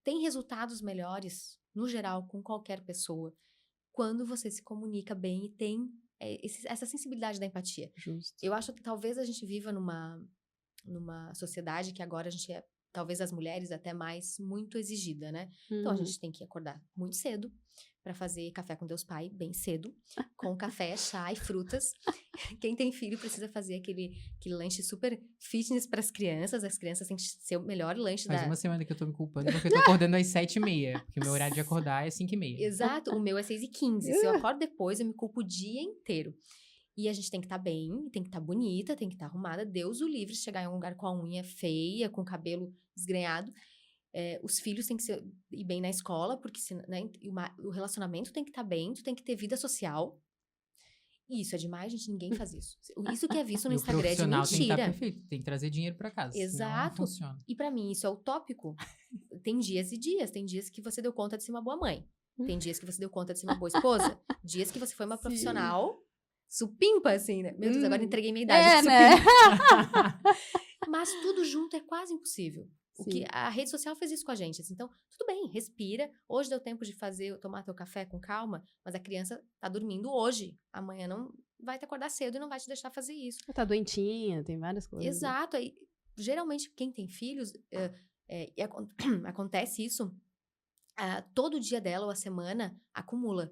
Speaker 3: tem resultados melhores, no geral, com qualquer pessoa, quando você se comunica bem e tem essa sensibilidade da empatia.
Speaker 1: Justo.
Speaker 3: Eu acho que talvez a gente viva numa sociedade que agora a gente é, talvez as mulheres até mais, muito exigida, né? Então a gente tem que acordar muito cedo para fazer café com Deus Pai, bem cedo, com café, chá e frutas. Quem tem filho precisa fazer aquele lanche super fitness para as crianças têm que ser o melhor lanche
Speaker 2: Faz uma semana que eu tô me culpando porque eu tô acordando às 7h30, porque meu horário de acordar é 5h30.
Speaker 3: Exato, o meu é 6h15. Se eu acordo depois, eu me culpo o dia inteiro. E a gente tem que estar bem, tem que estar bonita, tem que estar arrumada. Deus o livre, chegar em um lugar com a unha feia, com o cabelo desgrenhado. Os filhos têm que ir bem na escola, porque né, o relacionamento tem que estar bem, tu tem que ter vida social. E isso é demais, gente, ninguém faz isso. Isso que é visto no
Speaker 2: E o
Speaker 3: Instagram é de
Speaker 2: profissional tem que estar
Speaker 3: mentira.
Speaker 2: perfeito, tem que trazer dinheiro para casa, senão não
Speaker 3: Exato.
Speaker 2: funciona.
Speaker 3: E pra mim isso é utópico. Tem dias e dias. Tem dias que você deu conta de ser uma boa mãe. Tem dias que você deu conta de ser uma boa esposa. Dias que você foi uma profissional supimpa, assim, né? Meu Deus, agora entreguei minha idade.
Speaker 1: né?
Speaker 3: Mas tudo junto é quase impossível.
Speaker 1: Sim.
Speaker 3: A rede social fez isso com a gente. Assim, então, tudo bem, respira. Hoje deu tempo de tomar teu café com calma, mas a criança tá dormindo hoje. Amanhã não vai te acordar cedo e não vai te deixar fazer isso.
Speaker 1: Tá doentinha, tem várias coisas.
Speaker 3: Exato. Aí, geralmente, quem tem filhos, acontece isso, todo dia dela ou a semana acumula.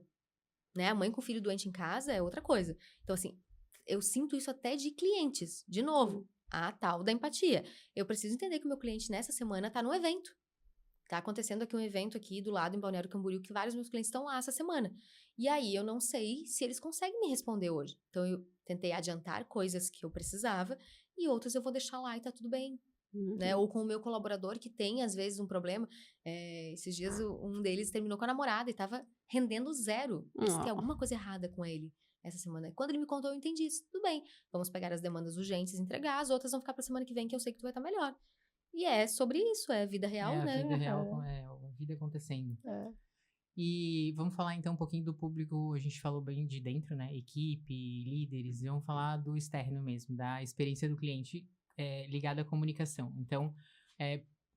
Speaker 3: Né? A mãe com o filho doente em casa é outra coisa. Então, assim, eu sinto isso até de clientes. De novo, a tal da empatia. Eu preciso entender que o meu cliente, nessa semana, tá num evento. Tá acontecendo aqui um evento aqui do lado, em Balneário Camboriú, que vários meus clientes estão lá essa semana. E aí, eu não sei se eles conseguem me responder hoje. Então, eu tentei adiantar coisas que eu precisava e outras eu vou deixar lá e tá tudo bem. Né? Ou com o meu colaborador, que tem, às vezes, um problema. Esses dias, um deles terminou com a namorada e tava rendendo 0. Tem alguma coisa errada com ele essa semana. Quando ele me contou, eu entendi isso. Tudo bem, vamos pegar as demandas urgentes e entregar, as outras vão ficar pra semana que vem, que eu sei que tu vai estar melhor. E é sobre isso, é vida real, né?
Speaker 2: A vida real, a vida acontecendo. E vamos falar então um pouquinho do público, a gente falou bem de dentro, né? Equipe, líderes, e vamos falar do externo mesmo, da experiência do cliente ligada à comunicação. Então,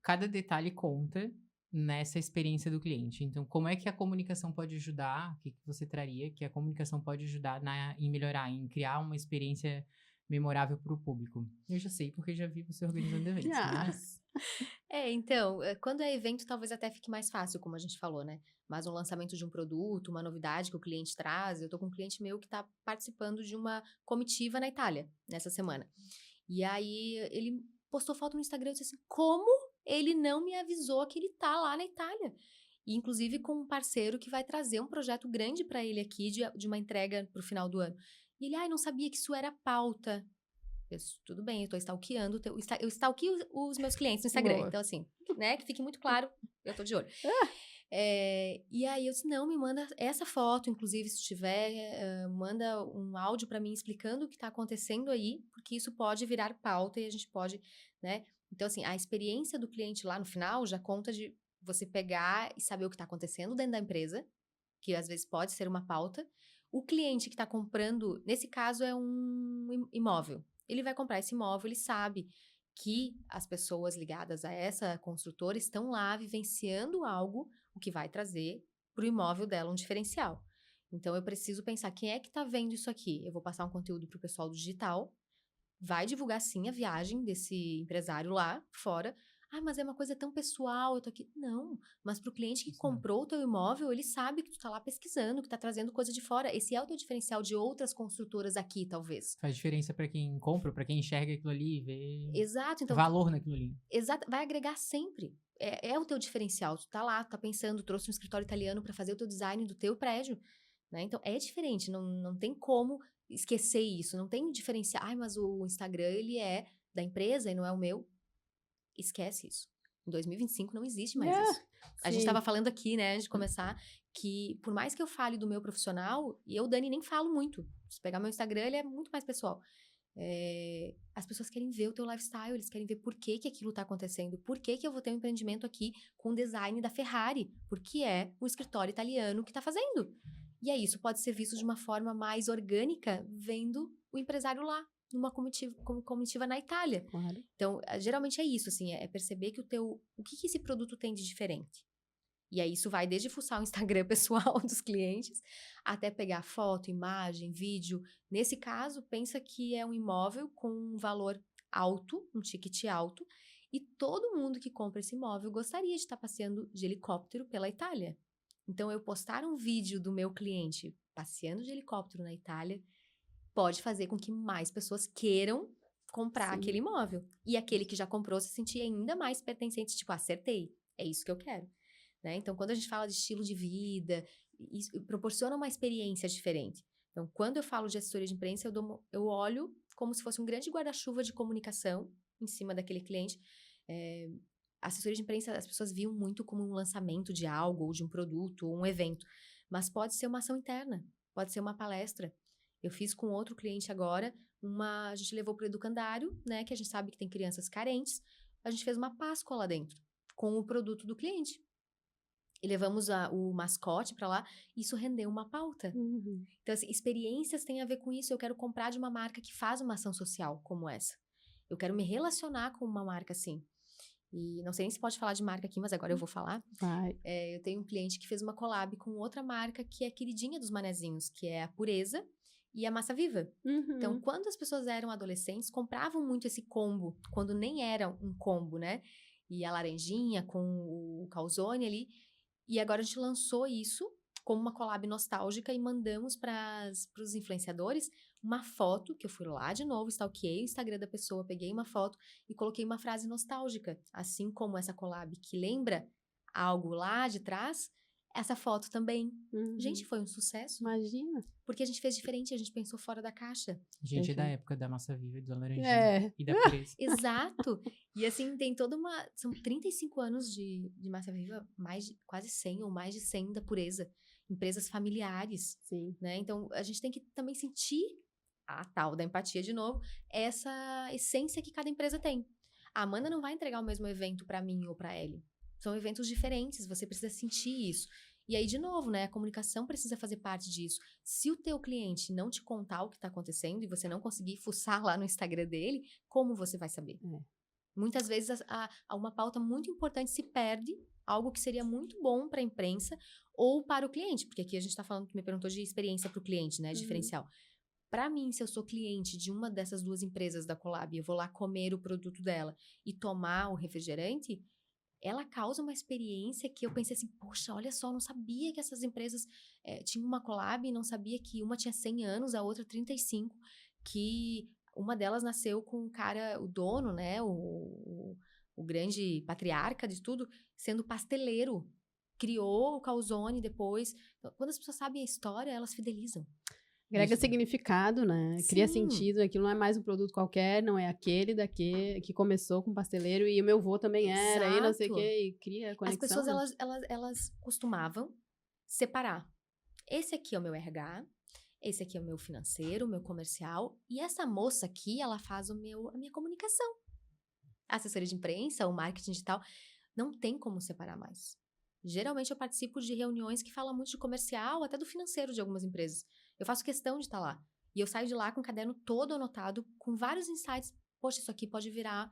Speaker 2: cada detalhe conta nessa experiência do cliente. Então, como é que a comunicação pode ajudar? O que você traria que a comunicação pode ajudar em melhorar, em criar uma experiência memorável para o público? Eu já sei, porque já vi você organizando eventos, mas...
Speaker 3: Então, quando é evento, talvez até fique mais fácil, como a gente falou, né? Mas um lançamento de um produto, uma novidade que o cliente traz. Eu tô com um cliente meu que tá participando de uma comitiva na Itália, nessa semana. E aí, ele postou foto no Instagram e disse assim, como ele não me avisou que ele tá lá na Itália? E, inclusive, com um parceiro que vai trazer um projeto grande para ele aqui, de uma entrega pro final do ano. E ele, não sabia que isso era pauta. Eu disse, tudo bem, eu tô stalkeando, eu stalkeio os meus clientes no Instagram.
Speaker 1: Boa.
Speaker 3: Então, assim, né, que fique muito claro, eu tô de olho. E aí eu disse, não, me manda essa foto, inclusive, se tiver, manda um áudio para mim explicando o que tá acontecendo aí, porque isso pode virar pauta e a gente pode, né? Então, assim, a experiência do cliente lá no final já conta de você pegar e saber o que tá acontecendo dentro da empresa, que às vezes pode ser uma pauta. O cliente que tá comprando, nesse caso, é um imóvel. Ele vai comprar esse imóvel, ele sabe que as pessoas ligadas a essa construtora estão lá vivenciando algo, o que vai trazer para o imóvel dela um diferencial. Então, eu preciso pensar, quem é que está vendo isso aqui? Eu vou passar um conteúdo para o pessoal do digital, vai divulgar, sim, a viagem desse empresário lá fora. Mas é uma coisa tão pessoal, eu tô aqui. Não, mas pro cliente que comprou o teu imóvel, ele sabe que tu tá lá pesquisando, que tá trazendo coisa de fora. Esse é o teu diferencial de outras construtoras aqui, talvez.
Speaker 2: Faz diferença para quem compra, para quem enxerga aquilo ali, vê
Speaker 3: Exato, então,
Speaker 2: valor naquilo ali.
Speaker 3: Exato, vai agregar sempre. É o teu diferencial. Tu tá lá, tu tá pensando, trouxe um escritório italiano para fazer o teu design do teu prédio, né? Então, é diferente, não tem como esquecer isso, não tem diferenciar. Mas o Instagram, ele é da empresa e não é o meu. Esquece isso. Em 2025 não existe mais isso. A gente estava falando aqui, né, antes de começar, que por mais que eu fale do meu profissional, e eu, Dani, nem falo muito. Se pegar meu Instagram, ele é muito mais pessoal. As pessoas querem ver o teu lifestyle, eles querem ver por que aquilo está acontecendo, por que eu vou ter um empreendimento aqui com design da Ferrari, porque é o escritório italiano que está fazendo. E aí, isso pode ser visto de uma forma mais orgânica, vendo o empresário lá, numa comitiva na Itália.
Speaker 1: Claro.
Speaker 3: Então, geralmente é isso, assim, é perceber que o que esse produto tem de diferente. E aí, isso vai desde fuçar o Instagram pessoal dos clientes, até pegar foto, imagem, vídeo. Nesse caso, pensa que é um imóvel com um valor alto, um ticket alto, e todo mundo que compra esse imóvel gostaria de estar passeando de helicóptero pela Itália. Então, eu postar um vídeo do meu cliente passeando de helicóptero na Itália pode fazer com que mais pessoas queiram comprar aquele imóvel. E aquele que já comprou se sentir ainda mais pertencente, tipo, acertei, é isso que eu quero. Né? Então, quando a gente fala de estilo de vida, isso proporciona uma experiência diferente. Então, quando eu falo de assessoria de imprensa, eu olho como se fosse um grande guarda-chuva de comunicação em cima daquele cliente. A assessoria de imprensa, as pessoas viam muito como um lançamento de algo, ou de um produto, ou um evento. Mas pode ser uma ação interna, pode ser uma palestra. Eu fiz com outro cliente agora, a gente levou para o educandário, né, que a gente sabe que tem crianças carentes, a gente fez uma Páscoa lá dentro, com o produto do cliente. E levamos o mascote para lá, isso rendeu uma pauta. Então, assim, experiências têm a ver com isso. Eu quero comprar de uma marca que faz uma ação social como essa. Eu quero me relacionar com uma marca assim. E não sei nem se pode falar de marca aqui, mas agora eu vou falar.
Speaker 1: Vai.
Speaker 3: Eu tenho um cliente que fez uma collab com outra marca que é queridinha dos manezinhos, que é a Pureza e a Massa Viva. Então, quando as pessoas eram adolescentes, compravam muito esse combo, quando nem era um combo, né? E a laranjinha com o calzone ali. E agora a gente lançou isso como uma collab nostálgica e mandamos para os influenciadores uma foto, que eu fui lá de novo, stalkeei o Instagram da pessoa, peguei uma foto e coloquei uma frase nostálgica. Assim como essa collab que lembra algo lá de trás, essa foto também. Gente, foi um sucesso.
Speaker 1: Imagina.
Speaker 3: Porque a gente fez diferente, a gente pensou fora da caixa.
Speaker 2: Gente, é da época da Massa Viva, da laranjinha
Speaker 1: É.
Speaker 2: e da Pureza.
Speaker 3: Exato. E assim, tem toda uma... São 35 anos de Massa Viva, quase 100 ou mais de 100 da Pureza. Empresas familiares,
Speaker 1: Sim.
Speaker 3: né? Então, a gente tem que também sentir a tal da empatia de novo, essa essência que cada empresa tem. A Amanda não vai entregar o mesmo evento para mim ou para Ellie. São eventos diferentes, você precisa sentir isso. E aí, de novo, né? A comunicação precisa fazer parte disso. Se o teu cliente não te contar o que está acontecendo e você não conseguir fuçar lá no Instagram dele, como você vai saber? Muitas vezes, uma pauta muito importante se perde, algo que seria muito bom para a imprensa ou para o cliente, porque aqui a gente está falando, me perguntou de experiência para o cliente, né? Diferencial. Para mim, se eu sou cliente de uma dessas duas empresas da collab, eu vou lá comer o produto dela e tomar o refrigerante, ela causa uma experiência que eu pensei assim, poxa, olha só, eu não sabia que essas empresas tinham uma collab, não sabia que uma tinha 100 anos, a outra 35, que uma delas nasceu com o cara, o dono, né, o grande patriarca de tudo, sendo pasteleiro. Criou o calzone depois. Então, quando as pessoas sabem a história, elas fidelizam.
Speaker 1: Agrega significado, né?
Speaker 3: Sim.
Speaker 1: Cria sentido. Aquilo não é mais um produto qualquer, não é aquele daqui que começou com pasteleiro e o meu avô também era, e não sei o quê, e cria conexão.
Speaker 3: As pessoas, elas costumavam separar. Esse aqui é o meu RH, esse aqui é o meu financeiro, o meu comercial, e essa moça aqui, ela faz a minha comunicação. A assessoria de imprensa, o marketing digital, não tem como separar mais. Geralmente eu participo de reuniões que falam muito de comercial, até do financeiro de algumas empresas. Eu faço questão de estar lá. E eu saio de lá com o caderno todo anotado, com vários insights. Poxa, isso aqui pode virar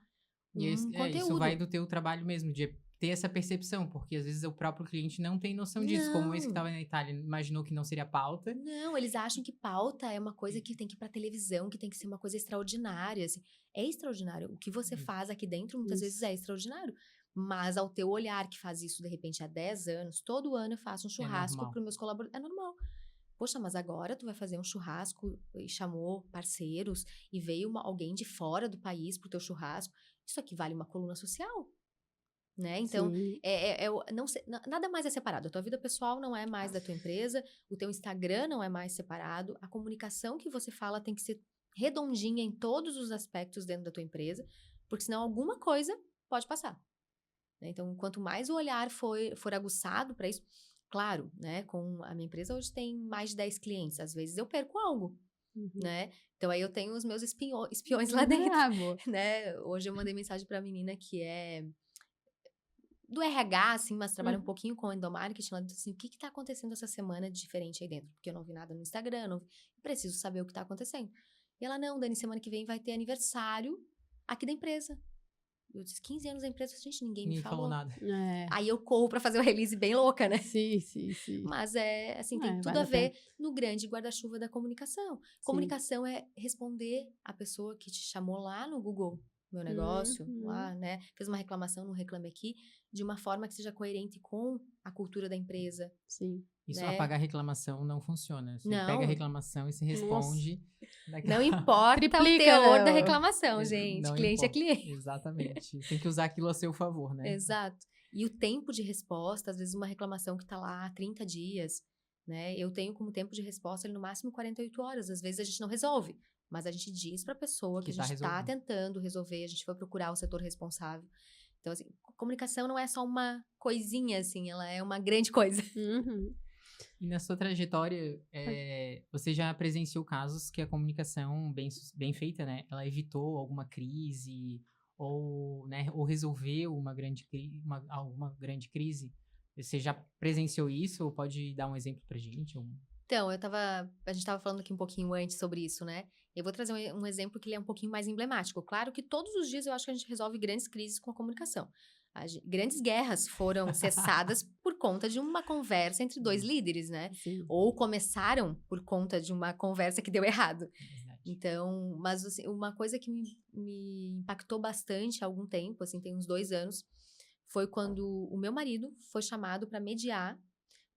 Speaker 3: conteúdo.
Speaker 2: Isso vai do teu trabalho mesmo, de ter essa percepção, porque às vezes o próprio cliente não tem noção disso. Como esse que estava na Itália, imaginou que não seria pauta.
Speaker 3: Não, eles acham que pauta é uma coisa que tem que ir pra televisão, que tem que ser uma coisa extraordinária. Assim. É extraordinário. O que você faz aqui dentro, muitas vezes, é extraordinário. Mas ao teu olhar que faz isso, de repente, há 10 anos, todo ano eu faço um churrasco para os meus colaboradores. É normal. Poxa, mas agora tu vai fazer um churrasco e chamou parceiros e veio alguém de fora do país pro teu churrasco. Isso aqui vale uma coluna social, né? Então, nada mais é separado. A tua vida pessoal não é mais da tua empresa, o teu Instagram não é mais separado, a comunicação que você fala tem que ser redondinha em todos os aspectos dentro da tua empresa, porque senão alguma coisa pode passar. Então, quanto mais o olhar for aguçado para isso, claro, né? Com a minha empresa hoje tem mais de 10 clientes. Às vezes eu perco algo, né? Então aí eu tenho os meus espiões lá dentro, né? Hoje eu mandei mensagem para a menina que é do RH, assim, mas trabalha um pouquinho com endomarketing. Ela disse assim, o que está acontecendo essa semana de diferente aí dentro? Porque eu não vi nada no Instagram, preciso saber o que está acontecendo. E ela, não, Dani, semana que vem vai ter aniversário aqui da empresa. Eu disse, 15 anos da empresa, gente, ninguém me falou
Speaker 2: nada.
Speaker 3: Aí eu corro pra fazer o release bem louca, né?
Speaker 1: Sim.
Speaker 3: Mas assim, tem tudo a ver no grande guarda-chuva da comunicação. Comunicação é responder a pessoa que te chamou lá no Google, meu negócio, lá, né? Fez uma reclamação no Reclame Aqui, de uma forma que seja coerente com a cultura da empresa.
Speaker 1: Sim.
Speaker 2: Isso,
Speaker 3: né?
Speaker 2: apagar reclamação não funciona. Você
Speaker 3: não.
Speaker 2: pega a reclamação e se responde.
Speaker 3: Não importa
Speaker 1: Triplica,
Speaker 3: o teor
Speaker 1: não.
Speaker 3: da reclamação, gente.
Speaker 2: Não
Speaker 3: Cliente
Speaker 2: importa.
Speaker 3: é cliente.
Speaker 2: Exatamente. Tem que usar aquilo a seu favor, né?
Speaker 3: Exato. E o tempo de resposta, às vezes uma reclamação que está lá há 30 dias, né? Eu tenho como tempo de resposta no máximo 48 horas. Às vezes a gente não resolve, mas a gente diz para a pessoa que a gente está tentando resolver, a gente foi procurar o setor responsável. Então, assim, comunicação não é só uma coisinha, assim, ela é uma grande coisa.
Speaker 1: Uhum.
Speaker 2: E na sua trajetória, você já presenciou casos que a comunicação bem feita, né? Ela evitou alguma crise ou, né, ou resolveu alguma grande crise? Você já presenciou isso? Ou pode dar um exemplo pra gente?
Speaker 3: Então, a gente estava falando aqui um pouquinho antes sobre isso, né? Eu vou trazer um exemplo que ele é um pouquinho mais emblemático. Claro que todos os dias eu acho que a gente resolve grandes crises com a comunicação. Grandes guerras foram cessadas por conta de uma conversa entre dois líderes, né?
Speaker 1: Sim.
Speaker 3: Ou começaram por conta de uma conversa que deu errado.
Speaker 2: Verdade.
Speaker 3: Então, mas assim, uma coisa que me impactou bastante há algum tempo, assim, tem uns 2 anos, foi quando o meu marido foi chamado para mediar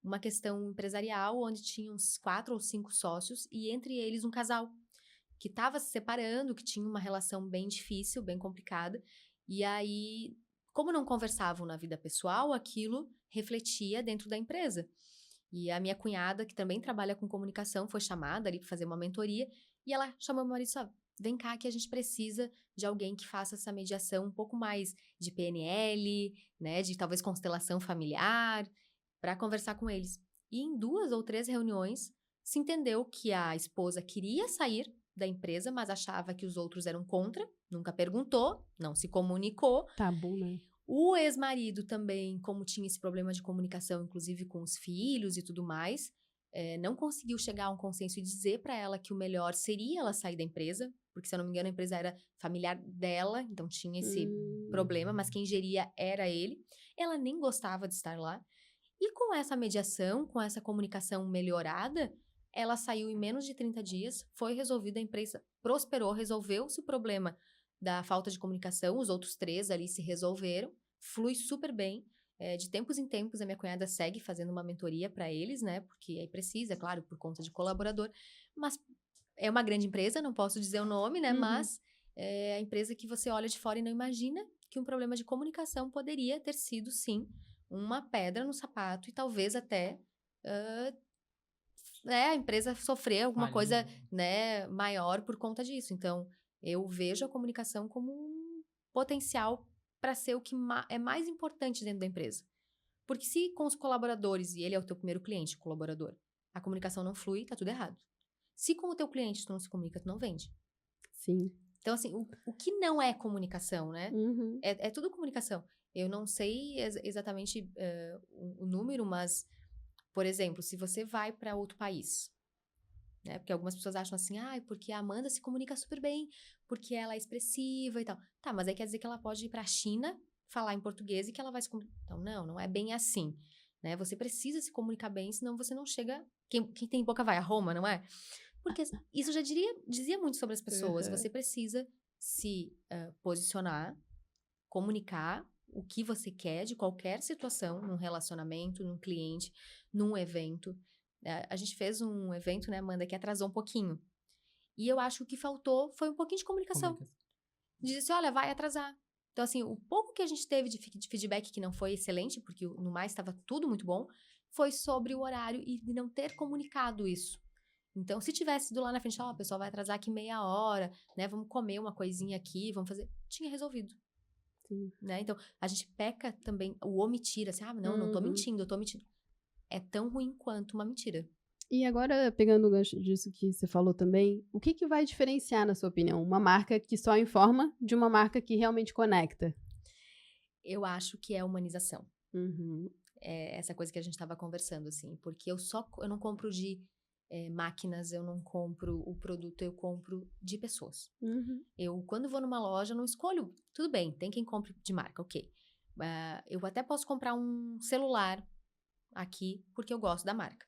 Speaker 3: uma questão empresarial onde tinha uns 4 ou 5 sócios e entre eles um casal que estava se separando, que tinha uma relação bem difícil, bem complicada. E aí, como não conversavam na vida pessoal, aquilo refletia dentro da empresa. E a minha cunhada, que também trabalha com comunicação, foi chamada ali para fazer uma mentoria e ela chamou meu marido e disse: vem cá que a gente precisa de alguém que faça essa mediação um pouco mais de PNL, né, de talvez constelação familiar, para conversar com eles. E em 2 ou 3 reuniões, se entendeu que a esposa queria sair da empresa, mas achava que os outros eram contra, nunca perguntou, não se comunicou.
Speaker 1: Tabu, né?
Speaker 3: O ex-marido também, como tinha esse problema de comunicação, inclusive com os filhos e tudo mais, não conseguiu chegar a um consenso e dizer para ela que o melhor seria ela sair da empresa, porque, se eu não me engano, a empresa era familiar dela, então tinha esse problema, mas quem geria era ele. Ela nem gostava de estar lá. E com essa mediação, com essa comunicação melhorada, ela saiu em menos de 30 dias, foi resolvida, a empresa prosperou, resolveu-se o problema da falta de comunicação, os outros 3 ali se resolveram, flui super bem. De tempos em tempos, a minha cunhada segue fazendo uma mentoria para eles, né? Porque aí precisa, claro, por conta de colaborador. Mas é uma grande empresa, não posso dizer o nome, né?
Speaker 1: Uhum.
Speaker 3: Mas é a empresa que você olha de fora e não imagina que um problema de comunicação poderia ter sido, sim, uma pedra no sapato e talvez até a empresa sofrer alguma coisa, né, maior por conta disso. Então, eu vejo a comunicação como um potencial para ser o que é mais importante dentro da empresa. Porque se com os colaboradores, e ele é o teu primeiro cliente, o colaborador, a comunicação não flui, tá tudo errado. Se com o teu cliente tu não se comunica, tu não vende.
Speaker 1: Sim.
Speaker 3: Então, assim, o que não é comunicação, né?
Speaker 1: Uhum.
Speaker 3: É tudo comunicação. Eu não sei exatamente o número, mas, por exemplo, se você vai para outro país, né? Porque algumas pessoas acham assim, porque a Amanda se comunica super bem, porque ela é expressiva e tal. Tá, mas aí quer dizer que ela pode ir para a China, falar em português e que ela vai se comunicar. Então, não é bem assim, né? Você precisa se comunicar bem, senão você não chega... Quem tem boca vai a Roma, não é? Porque isso já dizia muito sobre as pessoas.
Speaker 1: Uhum.
Speaker 3: Você precisa se posicionar, comunicar o que você quer de qualquer situação, num relacionamento, num cliente, num evento. A gente fez um evento, né, Amanda, que atrasou um pouquinho. E eu acho que o que faltou foi um pouquinho de comunicação. Disse, olha, vai atrasar. Então, assim, o pouco que a gente teve de feedback, que não foi excelente, porque no mais estava tudo muito bom, foi sobre o horário e de não ter comunicado isso. Então, se tivesse ido lá na frente, o pessoal vai atrasar aqui meia hora, né? Vamos comer uma coisinha aqui, vamos fazer... Tinha resolvido.
Speaker 1: Sim.
Speaker 3: Né? Então, a gente peca também o omitir, assim, não tô mentindo, eu tô mentindo. É tão ruim quanto uma mentira.
Speaker 1: E agora, pegando o gancho disso que você falou também, o que vai diferenciar, na sua opinião, uma marca que só informa de uma marca que realmente conecta?
Speaker 3: Eu acho que é a humanização.
Speaker 1: Uhum.
Speaker 3: É essa coisa que a gente estava conversando, assim, porque eu não compro de máquinas, eu não compro o produto, eu compro de pessoas.
Speaker 1: Uhum.
Speaker 3: Eu, quando vou numa loja, não escolho, tudo bem, tem quem compre de marca, ok. Eu até posso comprar um celular aqui, porque eu gosto da marca.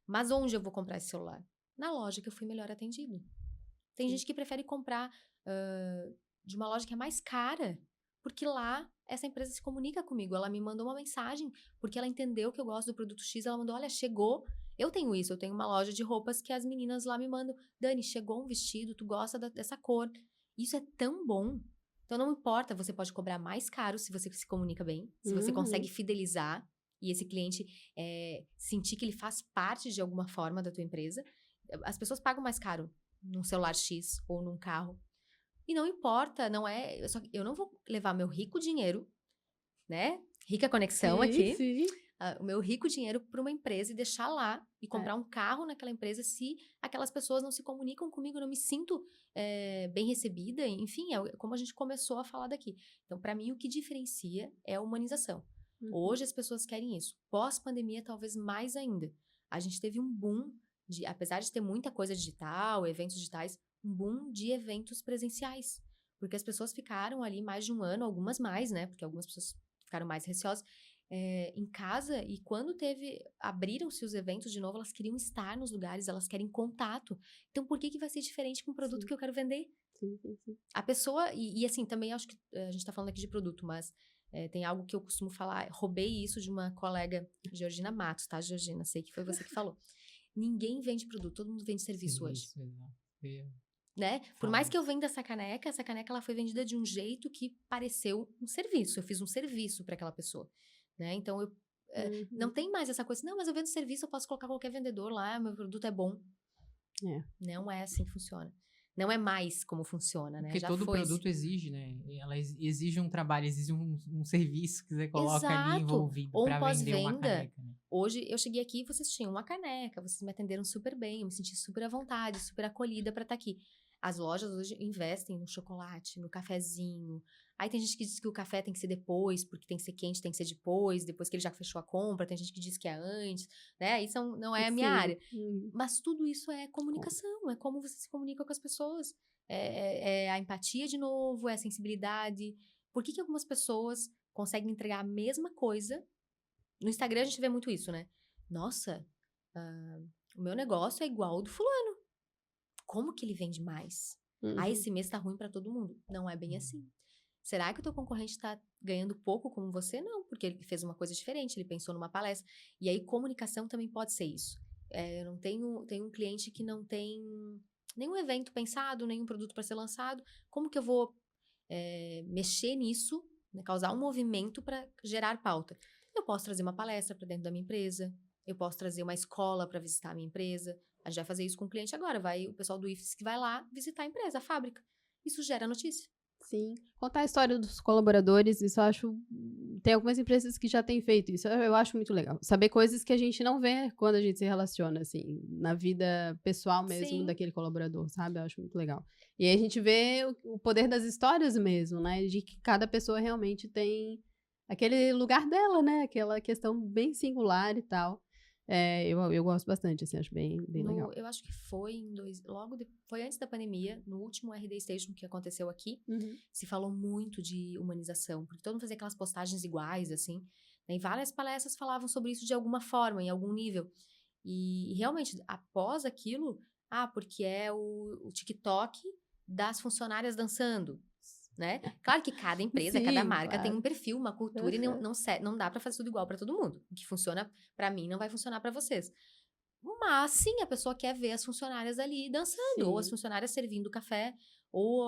Speaker 3: Mas onde eu vou comprar esse celular? Na loja que eu fui melhor atendido. Tem gente que prefere comprar de uma loja que é mais cara, porque lá essa empresa se comunica comigo. Ela me mandou uma mensagem, porque ela entendeu que eu gosto do produto X, ela mandou, olha, chegou. Eu tenho isso, eu tenho uma loja de roupas que as meninas lá me mandam, Dani, chegou um vestido, tu gosta dessa cor. Isso é tão bom. Então não importa, você pode cobrar mais caro se você se comunica bem, se você consegue fidelizar e esse cliente sentir que ele faz parte de alguma forma da tua empresa. As pessoas pagam mais caro num celular X ou num carro. E não importa, não é... Eu não vou levar meu rico dinheiro né? Rica conexão aqui.
Speaker 1: Sim.
Speaker 3: O meu rico dinheiro para uma empresa e deixar lá e comprar um carro naquela empresa se aquelas pessoas não se comunicam comigo, eu não me sinto bem recebida, enfim, como a gente começou a falar daqui. Então, para mim, o que diferencia é a humanização. Hoje as pessoas querem isso. Pós-pandemia, talvez mais ainda. A gente teve um boom, apesar de ter muita coisa digital, eventos digitais, um boom de eventos presenciais. Porque as pessoas ficaram ali mais de um ano, algumas mais, né? Porque algumas pessoas ficaram mais receosas. Em casa, e quando abriram-se os eventos de novo, elas queriam estar nos lugares, elas querem contato. Então, por que vai ser diferente com o produto que eu quero vender?
Speaker 1: Sim.
Speaker 3: A pessoa, e assim, também acho que a gente tá falando aqui de produto, mas tem algo que eu costumo falar, roubei isso de uma colega, Georgina Matos, tá, Georgina? Sei que foi você que falou. Ninguém vende produto, todo mundo vende serviço hoje. Né? Por mais que eu venda essa caneca ela foi vendida de um jeito que pareceu um serviço. Eu fiz um serviço para aquela pessoa. Né? Então, não tem mais essa coisa, não, mas eu vendo serviço, eu posso colocar qualquer vendedor lá, meu produto é bom. Não é assim que funciona. Não é mais como funciona, né?
Speaker 2: Porque
Speaker 3: já
Speaker 2: todo produto exige, né? Ela exige um trabalho, exige um serviço que você coloca ali envolvido para vender uma caneca. Né?
Speaker 3: Hoje, eu cheguei aqui e vocês tinham uma caneca, vocês me atenderam super bem, eu me senti super à vontade, super acolhida para estar aqui. As lojas hoje investem no chocolate, no cafezinho. Aí tem gente que diz que o café tem que ser depois, porque tem que ser quente, tem que ser depois que ele já fechou a compra. Tem gente que diz que é antes, né? Isso não é a minha área. Mas tudo isso é comunicação, é como você se comunica com as pessoas. É a empatia de novo, é a sensibilidade. Por que algumas pessoas conseguem entregar a mesma coisa? No Instagram a gente vê muito isso, né? Nossa, o meu negócio é igual ao do fulano. Como que ele vende mais? Esse mês tá ruim para todo mundo. Não é bem assim. Será que o teu concorrente tá ganhando pouco como você? Não, porque ele fez uma coisa diferente, ele pensou numa palestra. E aí, comunicação também pode ser isso. Eu não tenho um cliente que não tem nenhum evento pensado, nenhum produto para ser lançado. Como que eu vou mexer nisso, né, causar um movimento para gerar pauta? Eu posso trazer uma palestra para dentro da minha empresa, eu posso trazer uma escola para visitar a minha empresa. A gente vai fazer isso com o cliente agora. O pessoal do IFES que vai lá visitar a empresa, a fábrica. Isso gera notícia.
Speaker 1: Sim. Contar a história dos colaboradores, isso eu acho... Tem algumas empresas que já têm feito isso. Eu acho muito legal. Saber coisas que a gente não vê quando a gente se relaciona, assim, na vida pessoal mesmo daquele colaborador, sabe? Eu acho muito legal. E aí a gente vê o poder das histórias mesmo, né? De que cada pessoa realmente tem aquele lugar dela, né? Aquela questão bem singular e tal. Eu gosto bastante, assim, acho bem legal.
Speaker 3: Eu acho que foi foi antes da pandemia, no último RD Station que aconteceu aqui, se falou muito de humanização, porque todo mundo fazia aquelas postagens iguais, assim, né, e várias palestras falavam sobre isso de alguma forma, em algum nível. E realmente, após aquilo, porque é o TikTok das funcionárias dançando. Né? Claro que cada empresa, cada marca tem um perfil, uma cultura e não dá pra fazer tudo igual pra todo mundo. O que funciona pra mim não vai funcionar pra vocês. Mas sim, a pessoa quer ver as funcionárias ali dançando, ou as funcionárias servindo café, ou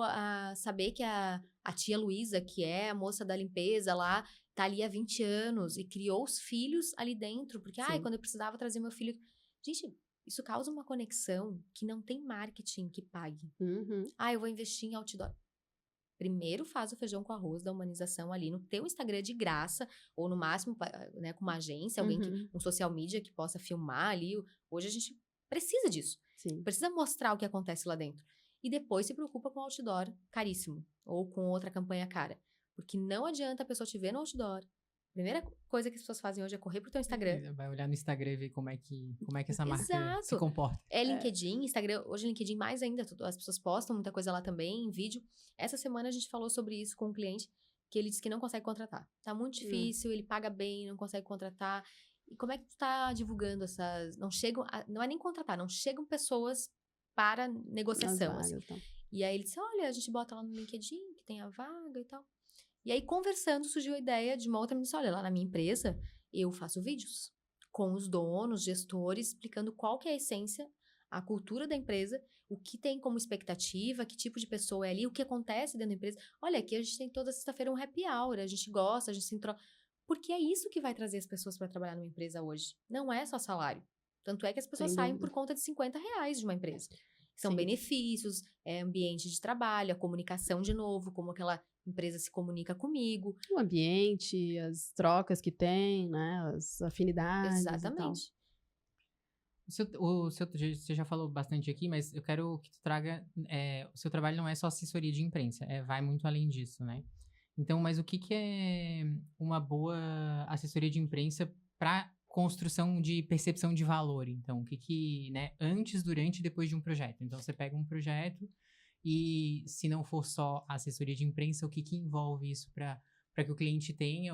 Speaker 3: saber que a tia Luísa, que é a moça da limpeza lá, tá ali há 20 anos e criou os filhos ali dentro, porque quando eu precisava trazer meu filho... Gente, isso causa uma conexão que não tem marketing que pague. Eu vou investir em outdoor. Primeiro faz o feijão com arroz da humanização ali no teu Instagram de graça, ou no máximo, né, com uma agência, um social media que possa filmar ali. Hoje a gente precisa disso. Precisa mostrar o que acontece lá dentro. E depois se preocupa com o outdoor caríssimo, ou com outra campanha cara. Porque não adianta a pessoa te ver no outdoor. A primeira coisa que as pessoas fazem hoje é correr pro teu Instagram.
Speaker 2: Vai olhar no Instagram e ver como é que essa marca se comporta.
Speaker 3: LinkedIn, Instagram, hoje LinkedIn mais ainda, as pessoas postam muita coisa lá também, em vídeo. Essa semana a gente falou sobre isso com um cliente, que ele disse que não consegue contratar. Tá muito difícil, ele paga bem, não consegue contratar. E como é que tu tá divulgando essas... Não é nem contratar, não chegam pessoas para negociação. Assim. E aí ele disse, olha, a gente bota lá no LinkedIn, que tem a vaga e tal. E aí, conversando, surgiu a ideia de uma outra menina, olha, lá na minha empresa, eu faço vídeos com os donos, gestores, explicando qual que é a essência, a cultura da empresa, o que tem como expectativa, que tipo de pessoa é ali, o que acontece dentro da empresa. Olha, aqui a gente tem toda sexta-feira um happy hour, a gente gosta, a gente se entrosa. Porque é isso que vai trazer as pessoas para trabalhar numa empresa hoje. Não é só salário. Tanto é que as pessoas saem por conta de R$50 de uma empresa. São benefícios, ambiente de trabalho, a comunicação de novo, como aquela empresa se comunica comigo.
Speaker 1: O ambiente, as trocas que tem, né? As afinidades.
Speaker 3: Exatamente.
Speaker 2: Você já falou bastante aqui, mas eu quero que tu traga... o seu trabalho não é só assessoria de imprensa, vai muito além disso, né? Então, mas o que é uma boa assessoria de imprensa para construção de percepção de valor? Então, né? Antes, durante e depois de um projeto. Então, você pega um projeto e, se não for só assessoria de imprensa, o que envolve isso para que o cliente tenha,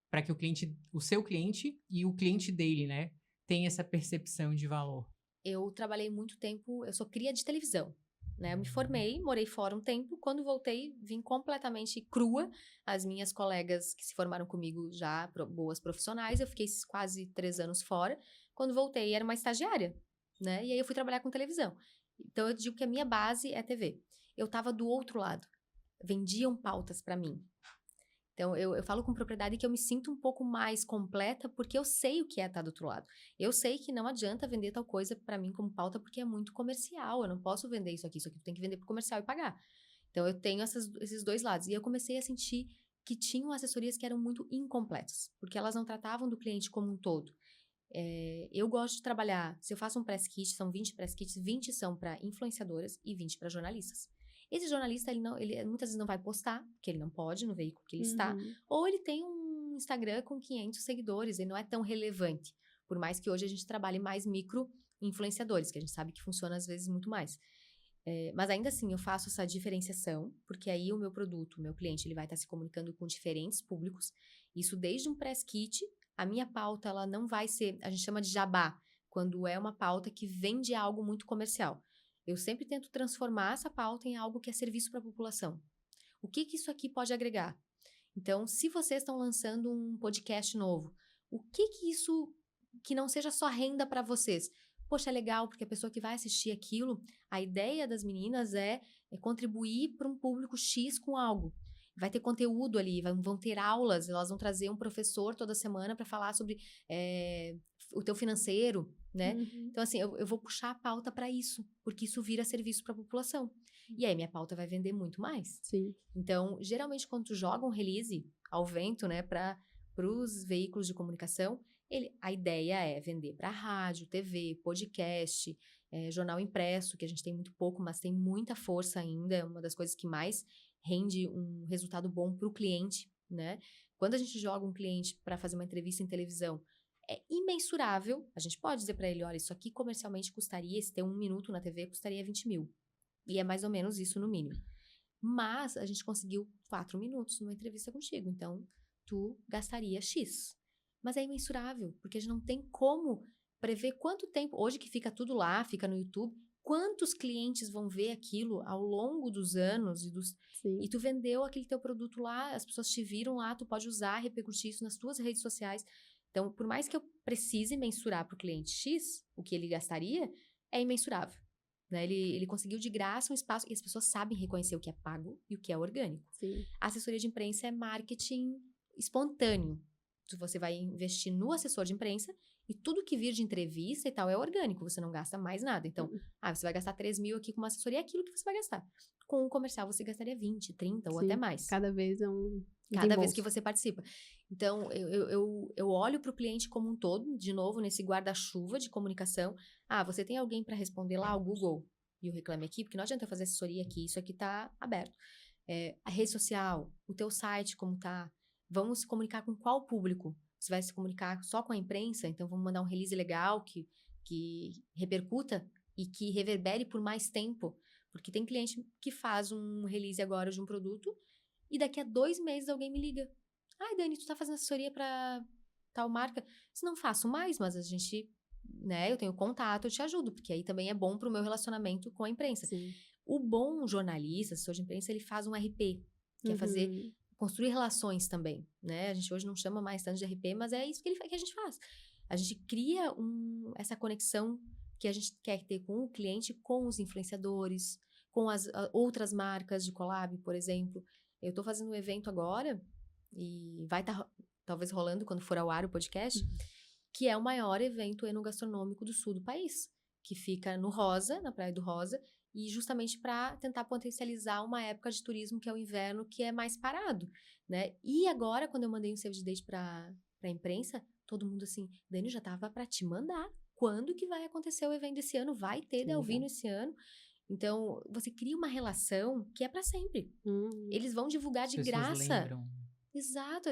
Speaker 2: para que o seu cliente e o cliente dele, né? Tem essa percepção de valor?
Speaker 3: Eu trabalhei muito tempo, eu sou cria de televisão, né? Eu me formei, morei fora um tempo, quando voltei, vim completamente crua. As minhas colegas que se formaram comigo já, boas profissionais, eu fiquei quase 3 anos fora. Quando voltei, era uma estagiária, né? E aí eu fui trabalhar com televisão. Então, eu digo que a minha base é TV. Eu tava do outro lado. Vendiam pautas para mim. Então, eu falo com propriedade que eu me sinto um pouco mais completa porque eu sei o que é estar do outro lado. Eu sei que não adianta vender tal coisa para mim como pauta porque é muito comercial. Eu não posso vender isso aqui tu tem que vender pro comercial e pagar. Então, eu tenho esses dois lados. E eu comecei a sentir que tinham assessorias que eram muito incompletas, porque elas não tratavam do cliente como um todo. Eu gosto de trabalhar, se eu faço um press kit, são 20 press kits, 20 são para influenciadoras e 20 para jornalistas. Esse jornalista, ele muitas vezes não vai postar, porque ele não pode no veículo que ele está, ou ele tem um Instagram com 500 seguidores, ele não é tão relevante, por mais que hoje a gente trabalhe mais micro influenciadores, que a gente sabe que funciona às vezes muito mais. Mas ainda assim, eu faço essa diferenciação, porque aí o meu produto, o meu cliente, ele vai estar se comunicando com diferentes públicos, isso desde um press kit, a minha pauta, ela não vai ser, a gente chama de jabá, quando é uma pauta que vende algo muito comercial. Eu sempre tento transformar essa pauta em algo que é serviço para a população. O que isso aqui pode agregar? Então, se vocês estão lançando um podcast novo, o que isso que não seja só renda para vocês? Poxa, é legal, porque a pessoa que vai assistir aquilo, a ideia das meninas é contribuir para um público X com algo. Vai ter conteúdo ali, vão ter aulas, elas vão trazer um professor toda semana para falar sobre o teu financeiro, né? Então, assim, eu vou puxar a pauta para isso, porque isso vira serviço para a população. E aí, minha pauta vai vender muito mais.
Speaker 1: Sim.
Speaker 3: Então, geralmente, quando tu joga um release ao vento, né, para os veículos de comunicação, a ideia é vender para rádio, TV, podcast, jornal impresso, que a gente tem muito pouco, mas tem muita força ainda, é uma das coisas que mais rende um resultado bom para o cliente, né? Quando a gente joga um cliente para fazer uma entrevista em televisão, é imensurável. A gente pode dizer para ele, olha, isso aqui comercialmente custaria, se ter 1 minuto na TV, custaria 20 mil. E é mais ou menos isso no mínimo. Mas a gente conseguiu 4 minutos numa entrevista contigo, então tu gastaria X. Mas é imensurável, porque a gente não tem como prever quanto tempo, hoje que fica tudo lá, fica no YouTube, quantos clientes vão ver aquilo ao longo dos anos e tu vendeu aquele teu produto lá, as pessoas te viram lá, tu pode usar, repercutir isso nas tuas redes sociais. Então, por mais que eu precise mensurar para o cliente X, o que ele gastaria, é imensurável. Né? Ele conseguiu de graça um espaço e as pessoas sabem reconhecer o que é pago e o que é orgânico.
Speaker 1: Sim.
Speaker 3: A assessoria de imprensa é marketing espontâneo. Você vai investir no assessor de imprensa e tudo que vir de entrevista e tal é orgânico, você não gasta mais nada. Então, você vai gastar 3 mil aqui com uma assessoria, é aquilo que você vai gastar. Com um comercial, você gastaria 20, 30 ou até mais.
Speaker 1: Cada vez é um
Speaker 3: Cada vez que você participa. Então, eu olho para o cliente como um todo, de novo, nesse guarda-chuva de comunicação. Você tem alguém para responder lá, o Google e o Reclame Aqui, porque não adianta eu fazer assessoria aqui, isso aqui está aberto. A rede social, o teu site, como está. Vamos se comunicar com qual público? Você vai se comunicar só com a imprensa? Então, vamos mandar um release legal que repercuta e que reverbere por mais tempo. Porque tem cliente que faz um release agora de um produto e daqui a 2 meses alguém me liga. Ai, Dani, tu tá fazendo assessoria para tal marca? Se não faço mais, mas a gente, né, eu tenho contato, eu te ajudo, porque aí também é bom pro meu relacionamento com a imprensa.
Speaker 1: Sim.
Speaker 3: O bom jornalista, assessor de imprensa, ele faz um RP, que é construir relações também, né? A gente hoje não chama mais tanto de RP, mas é isso que a gente faz. A gente cria essa conexão que a gente quer ter com o cliente, com os influenciadores, com as outras marcas de collab, por exemplo. Eu estou fazendo um evento agora, e vai estar talvez rolando quando for ao ar o podcast, que é o maior evento enogastronômico do sul do país, que fica no Rosa, na Praia do Rosa, e justamente para tentar potencializar uma época de turismo que é o inverno, que é mais parado, né? E agora, quando eu mandei um save the date para a imprensa, todo mundo assim, Dani, já tava para te mandar. Quando que vai acontecer o evento esse ano? Vai ter Delvino esse ano? Então, você cria uma relação que é para sempre. Eles vão divulgar de graça.
Speaker 2: Lembram.
Speaker 3: Exato.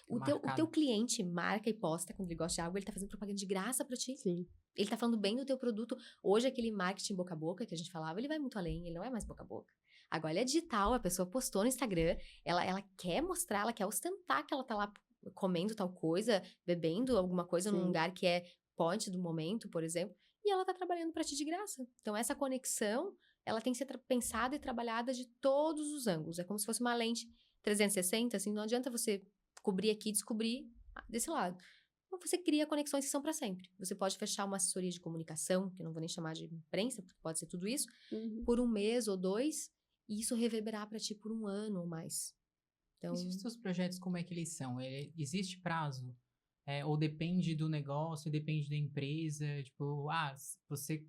Speaker 3: O teu cliente marca e posta quando ele gosta de algo, ele tá fazendo propaganda de graça para ti.
Speaker 1: Sim.
Speaker 3: Ele tá falando bem do teu produto. Hoje, aquele marketing boca a boca que a gente falava, ele vai muito além, ele não é mais boca a boca. Agora, ele é digital, a pessoa postou no Instagram, ela quer mostrar, ela quer ostentar que ela tá lá comendo tal coisa, bebendo alguma coisa num lugar que é point do momento, por exemplo, e ela tá trabalhando para ti de graça. Então, essa conexão, ela tem que ser pensada e trabalhada de todos os ângulos. É como se fosse uma lente 360, assim, não adianta você cobrir aqui e descobrir desse lado. Você cria conexões que são para sempre. Você pode fechar uma assessoria de comunicação, que eu não vou nem chamar de imprensa, porque pode ser tudo isso, por 1 mês ou 2, e isso reverberar para ti por 1 ano ou mais. Então,
Speaker 2: E os seus projetos, como é que eles são? Existe prazo? Ou depende do negócio, depende da empresa? Tipo, você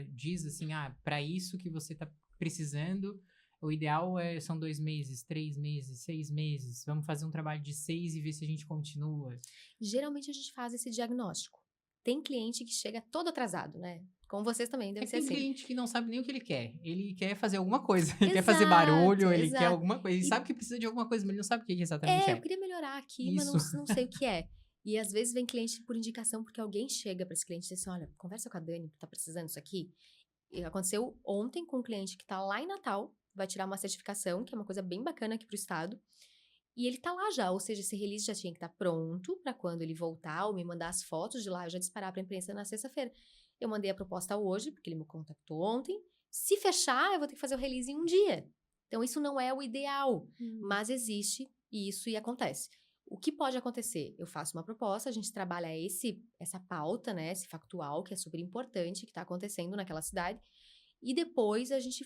Speaker 2: diz assim, para isso que você tá precisando, o ideal são 2 meses, 3 meses, 6 meses. Vamos fazer um trabalho de 6 e ver se a gente continua.
Speaker 3: Geralmente a gente faz esse diagnóstico. Tem cliente que chega todo atrasado, né? Como vocês também, deve ser assim.
Speaker 2: Tem cliente que não sabe nem o que ele quer. Ele quer fazer alguma coisa. Ele quer fazer barulho, ele quer alguma coisa. Ele sabe que precisa de alguma coisa, mas ele não sabe o que exatamente é.
Speaker 3: Eu queria melhorar aqui, mas não sei o que é. E às vezes vem cliente por indicação, porque alguém chega para esse cliente e diz assim, olha, conversa com a Dani, tá precisando disso aqui. E aconteceu ontem com um cliente que tá lá em Natal, vai tirar uma certificação, que é uma coisa bem bacana aqui pro estado. E ele tá lá já, ou seja, esse release já tinha que estar pronto para quando ele voltar ou me mandar as fotos de lá, eu já disparar pra imprensa na sexta-feira. Eu mandei a proposta hoje, porque ele me contactou ontem. Se fechar, eu vou ter que fazer o release em 1 dia. Então, isso não é o ideal, mas existe e acontece. O que pode acontecer? Eu faço uma proposta, a gente trabalha essa pauta, né, esse factual, que é super importante, que está acontecendo naquela cidade, e depois a gente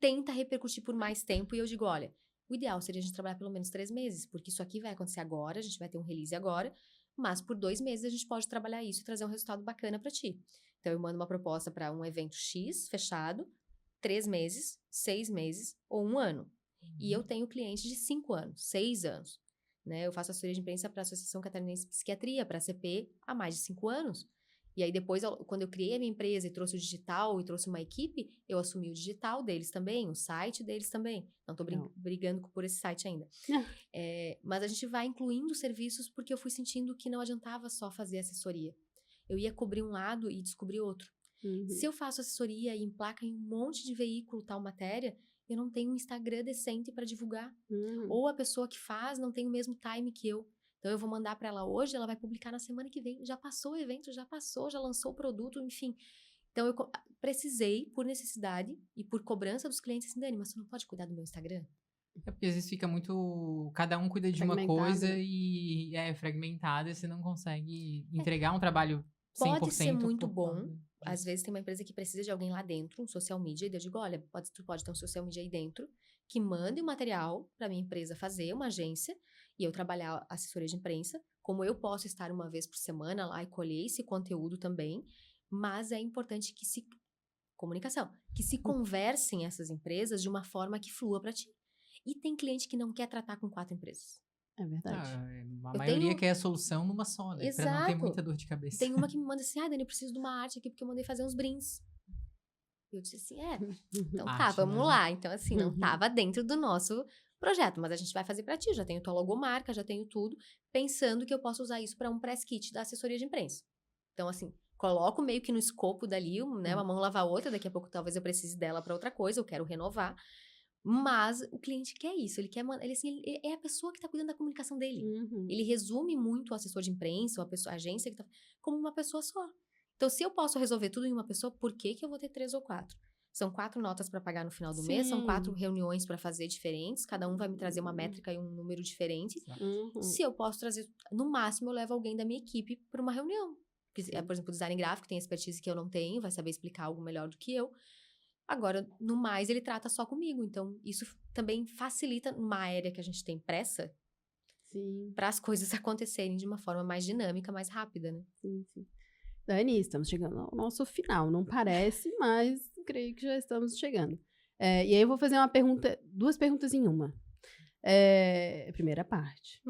Speaker 3: tenta repercutir por mais tempo, e eu digo, olha, o ideal seria a gente trabalhar pelo menos 3 meses, porque isso aqui vai acontecer agora, a gente vai ter um release agora, mas por 2 meses a gente pode trabalhar isso e trazer um resultado bacana para ti. Então, eu mando uma proposta para um evento X, fechado, 3 meses, 6 meses ou 1 ano. E eu tenho clientes de 5 anos, 6 anos. Né? Eu faço assessoria de imprensa para a Associação Catarinense de Psiquiatria, para a ACP, há mais de 5 anos. E aí depois, quando eu criei a minha empresa e trouxe o digital e trouxe uma equipe, eu assumi o digital deles também, o site deles também. Não estou brigando por esse site ainda. Mas a gente vai incluindo serviços porque eu fui sentindo que não adiantava só fazer assessoria. Eu ia cobrir um lado e descobrir outro. Se eu faço assessoria e emplaca em um monte de veículo tal matéria, eu não tenho um Instagram decente para divulgar. Ou a pessoa que faz não tem o mesmo time que eu. Então, eu vou mandar para ela hoje, ela vai publicar na semana que vem. Já passou o evento, já lançou o produto, enfim. Então, eu precisei, por necessidade e por cobrança dos clientes, assim, Dani, mas você não pode cuidar do meu Instagram?
Speaker 2: Porque às vezes fica muito... Cada um cuida de uma coisa e é fragmentada e você não consegue entregar um trabalho 100%.
Speaker 3: Pode ser muito bom. Às vezes tem uma empresa que precisa de alguém lá dentro, um social media, e eu digo, olha, tu pode ter um social media aí dentro, que mande o material para minha empresa fazer, uma agência, e eu trabalhar assessoria de imprensa, como eu posso estar uma vez por semana lá e colher esse conteúdo também, mas é importante que comunicação, que se conversem essas empresas de uma forma que flua para ti. E tem cliente que não quer tratar com 4 empresas.
Speaker 1: É verdade.
Speaker 2: A maioria quer a solução numa só, né?
Speaker 3: Exato.
Speaker 2: Pra não ter muita dor de cabeça.
Speaker 3: Tem uma que me manda assim, Dani, eu preciso de uma arte aqui, porque eu mandei fazer uns brindes. Eu disse assim, então tá, vamos lá. Então, assim, não tava dentro do nosso projeto, mas a gente vai fazer pra ti. Já tenho tua logomarca, já tenho tudo, pensando que eu posso usar isso pra um press kit da assessoria de imprensa. Então, assim, coloco meio que no escopo dali, né? Uma mão lava a outra, daqui a pouco talvez eu precise dela pra outra coisa, eu quero renovar. Mas o cliente quer isso, ele é a pessoa que tá cuidando da comunicação dele. Ele resume muito o assessor de imprensa, ou a agência que tá, como uma pessoa só. Então, se eu posso resolver tudo em uma pessoa, por que eu vou ter 3 ou 4? São 4 notas para pagar no final do mês, são 4 reuniões para fazer diferentes, cada um vai me trazer uma métrica e um número diferente. Se eu posso trazer, no máximo, eu levo alguém da minha equipe para uma reunião. Por exemplo, o design gráfico tem expertise que eu não tenho, vai saber explicar algo melhor do que eu. Agora, no mais, ele trata só comigo. Então, isso também facilita, numa área que a gente tem pressa, para as coisas acontecerem de uma forma mais dinâmica, mais rápida, né?
Speaker 1: Sim. Dani, estamos chegando ao nosso final. Não parece, mas creio que já estamos chegando. E aí eu vou fazer duas perguntas em uma. Primeira parte.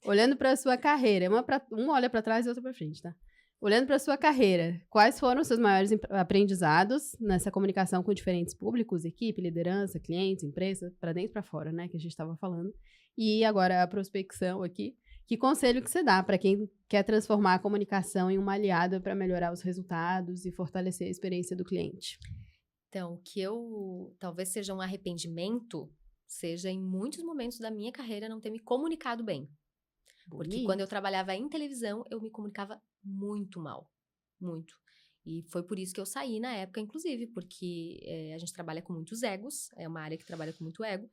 Speaker 1: Olhando para a sua carreira, uma olha para trás e outra para frente, tá? Olhando para a sua carreira, quais foram os seus maiores aprendizados nessa comunicação com diferentes públicos, equipe, liderança, clientes, empresa, para dentro e para fora, né, que a gente estava falando. E agora a prospecção aqui. Que conselho que você dá para quem quer transformar a comunicação em uma aliada para melhorar os resultados e fortalecer a experiência do cliente?
Speaker 3: Então, o que talvez seja um arrependimento, seja em muitos momentos da minha carreira não ter me comunicado bem. Porque quando eu trabalhava em televisão, eu me comunicava muito mal. Muito. E foi por isso que eu saí na época, inclusive, porque a gente trabalha com muitos egos, é uma área que trabalha com muito ego,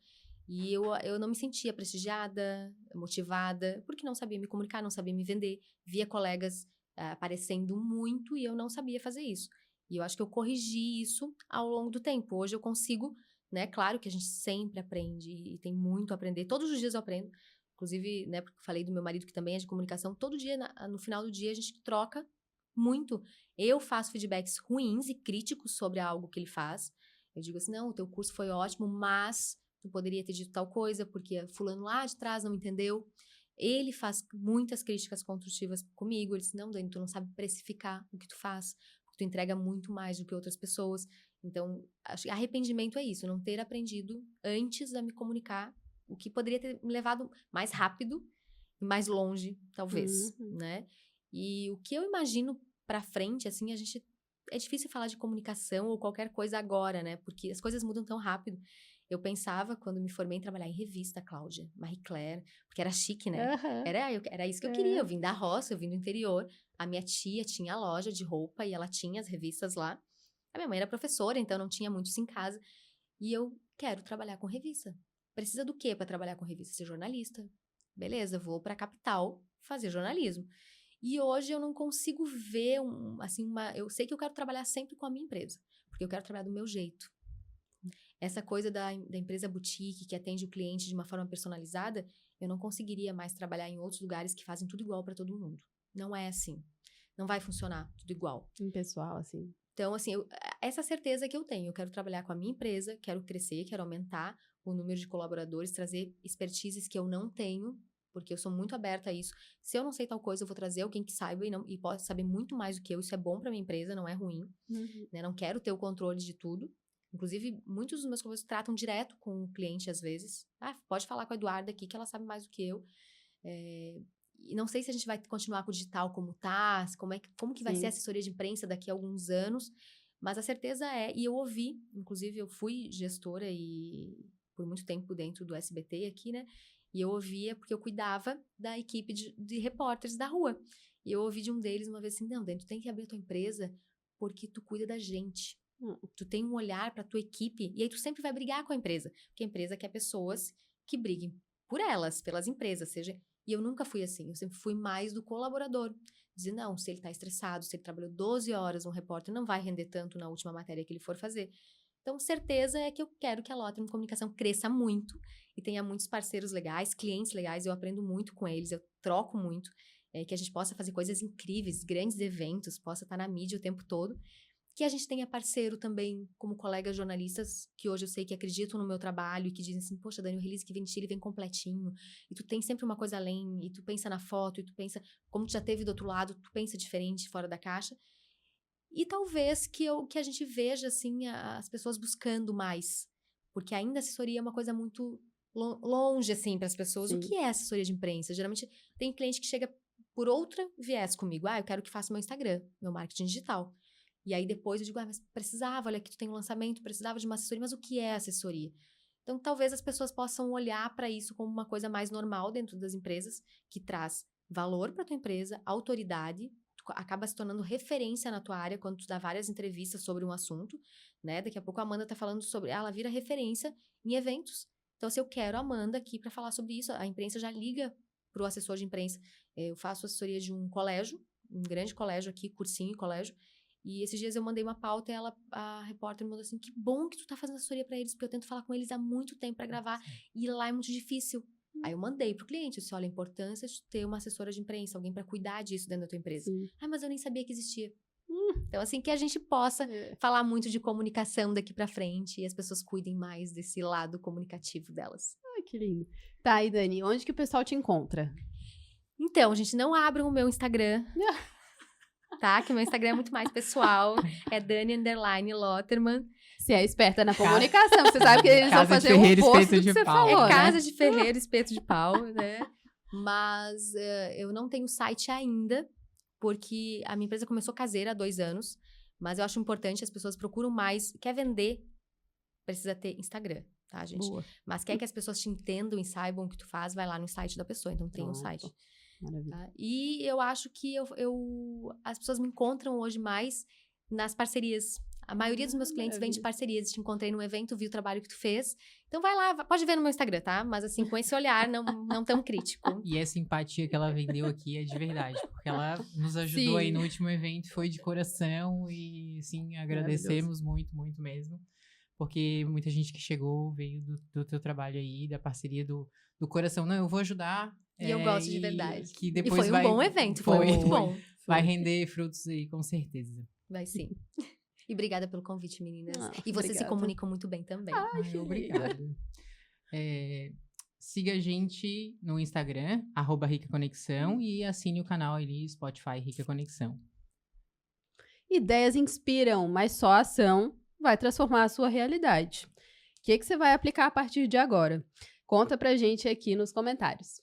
Speaker 3: e eu não me sentia prestigiada, motivada, porque não sabia me comunicar, não sabia me vender, via colegas aparecendo muito e eu não sabia fazer isso. E eu acho que eu corrigi isso ao longo do tempo. Hoje eu consigo, né? Claro que a gente sempre aprende e tem muito a aprender. Todos os dias eu aprendo. Inclusive, né, porque eu falei do meu marido que também é de comunicação. Todo dia, no final do dia, a gente troca muito. Eu faço feedbacks ruins e críticos sobre algo que ele faz. Eu digo assim, não, o teu curso foi ótimo, mas tu poderia ter dito tal coisa, porque fulano lá de trás não entendeu. Ele faz muitas críticas construtivas comigo. Ele diz, não, Dani, tu não sabe precificar o que tu faz. Tu entrega muito mais do que outras pessoas. Então, acho que arrependimento é isso, não ter aprendido antes a me comunicar, o que poderia ter me levado mais rápido e mais longe, talvez, né? E o que eu imagino pra frente, assim, é difícil falar de comunicação ou qualquer coisa agora, né? Porque as coisas mudam tão rápido. Eu pensava, quando me formei, em trabalhar em revista, Cláudia, Marie Claire, porque era chique, né? Era isso que eu queria. Eu vim da roça, eu vim do interior. A minha tia tinha a loja de roupa e ela tinha as revistas lá. A minha mãe era professora, então não tinha muito isso em casa. E eu quero trabalhar com revista. Precisa do quê para trabalhar com revista? Ser jornalista. Beleza, vou para a capital fazer jornalismo. E hoje eu não consigo ver eu sei que eu quero trabalhar sempre com a minha empresa, porque eu quero trabalhar do meu jeito. Essa coisa da empresa boutique que atende o cliente de uma forma personalizada, eu não conseguiria mais trabalhar em outros lugares que fazem tudo igual para todo mundo. Não é assim. Não vai funcionar tudo igual.
Speaker 1: Impessoal, assim.
Speaker 3: Então, assim, essa certeza que eu tenho. Eu quero trabalhar com a minha empresa, quero crescer, quero aumentar o número de colaboradores, trazer expertises que eu não tenho, porque eu sou muito aberta a isso. Se eu não sei tal coisa, eu vou trazer alguém que saiba e possa saber muito mais do que eu. Isso é bom para minha empresa, não é ruim. Né? Não quero ter o controle de tudo. Inclusive, muitos dos meus colaboradores tratam direto com o cliente, às vezes. Pode falar com a Eduarda aqui, que ela sabe mais do que eu. E não sei se a gente vai continuar com o digital como tá, como que vai ser a assessoria de imprensa daqui a alguns anos, mas a certeza e eu ouvi, inclusive eu fui gestora e por muito tempo dentro do SBT aqui, né, e eu ouvia, porque eu cuidava da equipe de repórteres da rua, e eu ouvi de um deles uma vez assim, não, Dani, tu tem que abrir a tua empresa porque tu cuida da gente, tu tem um olhar pra tua equipe, e aí tu sempre vai brigar com a empresa, porque a empresa quer pessoas que briguem por elas, pelas empresas, E eu nunca fui assim, eu sempre fui mais do colaborador. Dizer, não, se ele tá estressado, se ele trabalhou 12 horas, um repórter não vai render tanto na última matéria que ele for fazer. Então, certeza é que eu quero que a Lottrim Comunicação cresça muito e tenha muitos parceiros legais, clientes legais, eu aprendo muito com eles, eu troco muito, que a gente possa fazer coisas incríveis, grandes eventos, possa estar na mídia o tempo todo. Que a gente tenha parceiro também, como colegas jornalistas, que hoje eu sei que acreditam no meu trabalho e que dizem assim, poxa, Dani, o release que vem de ti, ele vem completinho, e tu tem sempre uma coisa além, e tu pensa na foto, e tu pensa, como tu já teve do outro lado, tu pensa diferente, fora da caixa. E talvez que a gente veja, assim, as pessoas buscando mais, porque ainda a assessoria é uma coisa muito longe, assim, para as pessoas. O que é assessoria de imprensa? Geralmente tem cliente que chega por outra viés comigo, eu quero que faça meu Instagram, meu marketing digital. E aí depois eu digo, mas precisava, olha aqui tu tem um lançamento, precisava de uma assessoria, mas o que é assessoria? Então talvez as pessoas possam olhar para isso como uma coisa mais normal dentro das empresas, que traz valor para tua empresa, autoridade, tu acaba se tornando referência na tua área quando tu dá várias entrevistas sobre um assunto, né? Daqui a pouco a Amanda tá falando sobre, ela vira referência em eventos. Então se eu quero a Amanda aqui para falar sobre isso, a imprensa já liga pro assessor de imprensa. Eu faço assessoria de um colégio, um grande colégio aqui, cursinho e colégio. E esses dias eu mandei uma pauta e a repórter me mandou assim, que bom que tu tá fazendo assessoria pra eles, porque eu tento falar com eles há muito tempo pra gravar, e lá é muito difícil. Aí eu mandei pro cliente, eu disse, olha, a importância de ter uma assessora de imprensa, alguém pra cuidar disso dentro da tua empresa. Mas eu nem sabia que existia. Então, assim, que a gente possa falar muito de comunicação daqui pra frente e as pessoas cuidem mais desse lado comunicativo delas.
Speaker 1: Ai, que lindo. Tá, e Dani, onde que o pessoal te encontra?
Speaker 3: Então, gente, não abram o meu Instagram, tá? Que o meu Instagram é muito mais pessoal. É Dani_Lotterman.
Speaker 1: Você é esperta na comunicação, você sabe que eles vão
Speaker 2: Casa de
Speaker 1: fazer o
Speaker 2: ferreiro,
Speaker 1: oposto
Speaker 2: espeto
Speaker 1: do que
Speaker 2: de
Speaker 1: você
Speaker 2: pau.
Speaker 1: falou,
Speaker 3: É
Speaker 1: né?
Speaker 3: casa de ferreiro, espeto de pau, né? Mas eu não tenho site ainda, porque a minha empresa começou caseira há 2 anos. Mas eu acho importante, as pessoas procuram mais. Quer vender, precisa ter Instagram, tá, gente?
Speaker 1: Boa.
Speaker 3: Mas quer que as pessoas te entendam e saibam o que tu faz, vai lá no site da pessoa. Então tem um
Speaker 1: Pronto.
Speaker 3: site.
Speaker 1: Maravilha.
Speaker 3: Tá? E eu acho que as pessoas me encontram hoje mais nas parcerias. A maioria dos meus clientes vem de parcerias. Te encontrei num evento, vi o trabalho que tu fez. Então vai lá, pode ver no meu Instagram, tá? Mas assim, com esse olhar não tão crítico.
Speaker 2: E essa empatia que ela vendeu aqui é de verdade, porque ela nos ajudou aí no último evento, foi de coração e, assim, agradecemos muito, muito mesmo. Porque muita gente que chegou veio do teu trabalho aí, da parceria do coração. Não, eu vou ajudar.
Speaker 3: E eu gosto de verdade.
Speaker 2: Que depois
Speaker 3: e foi um bom evento, foi muito bom.
Speaker 2: Vai render frutos aí, com certeza.
Speaker 3: Vai sim. E obrigada pelo convite, meninas. E vocês
Speaker 1: obrigada.
Speaker 3: se comunicam muito bem também.
Speaker 1: Ai,
Speaker 2: Obrigado. Siga a gente no Instagram, @RicaConexão, e assine o canal ali, Spotify Rica Conexão.
Speaker 1: Ideias inspiram, mas só a ação vai transformar a sua realidade. O que você vai aplicar a partir de agora? Conta pra gente aqui nos comentários.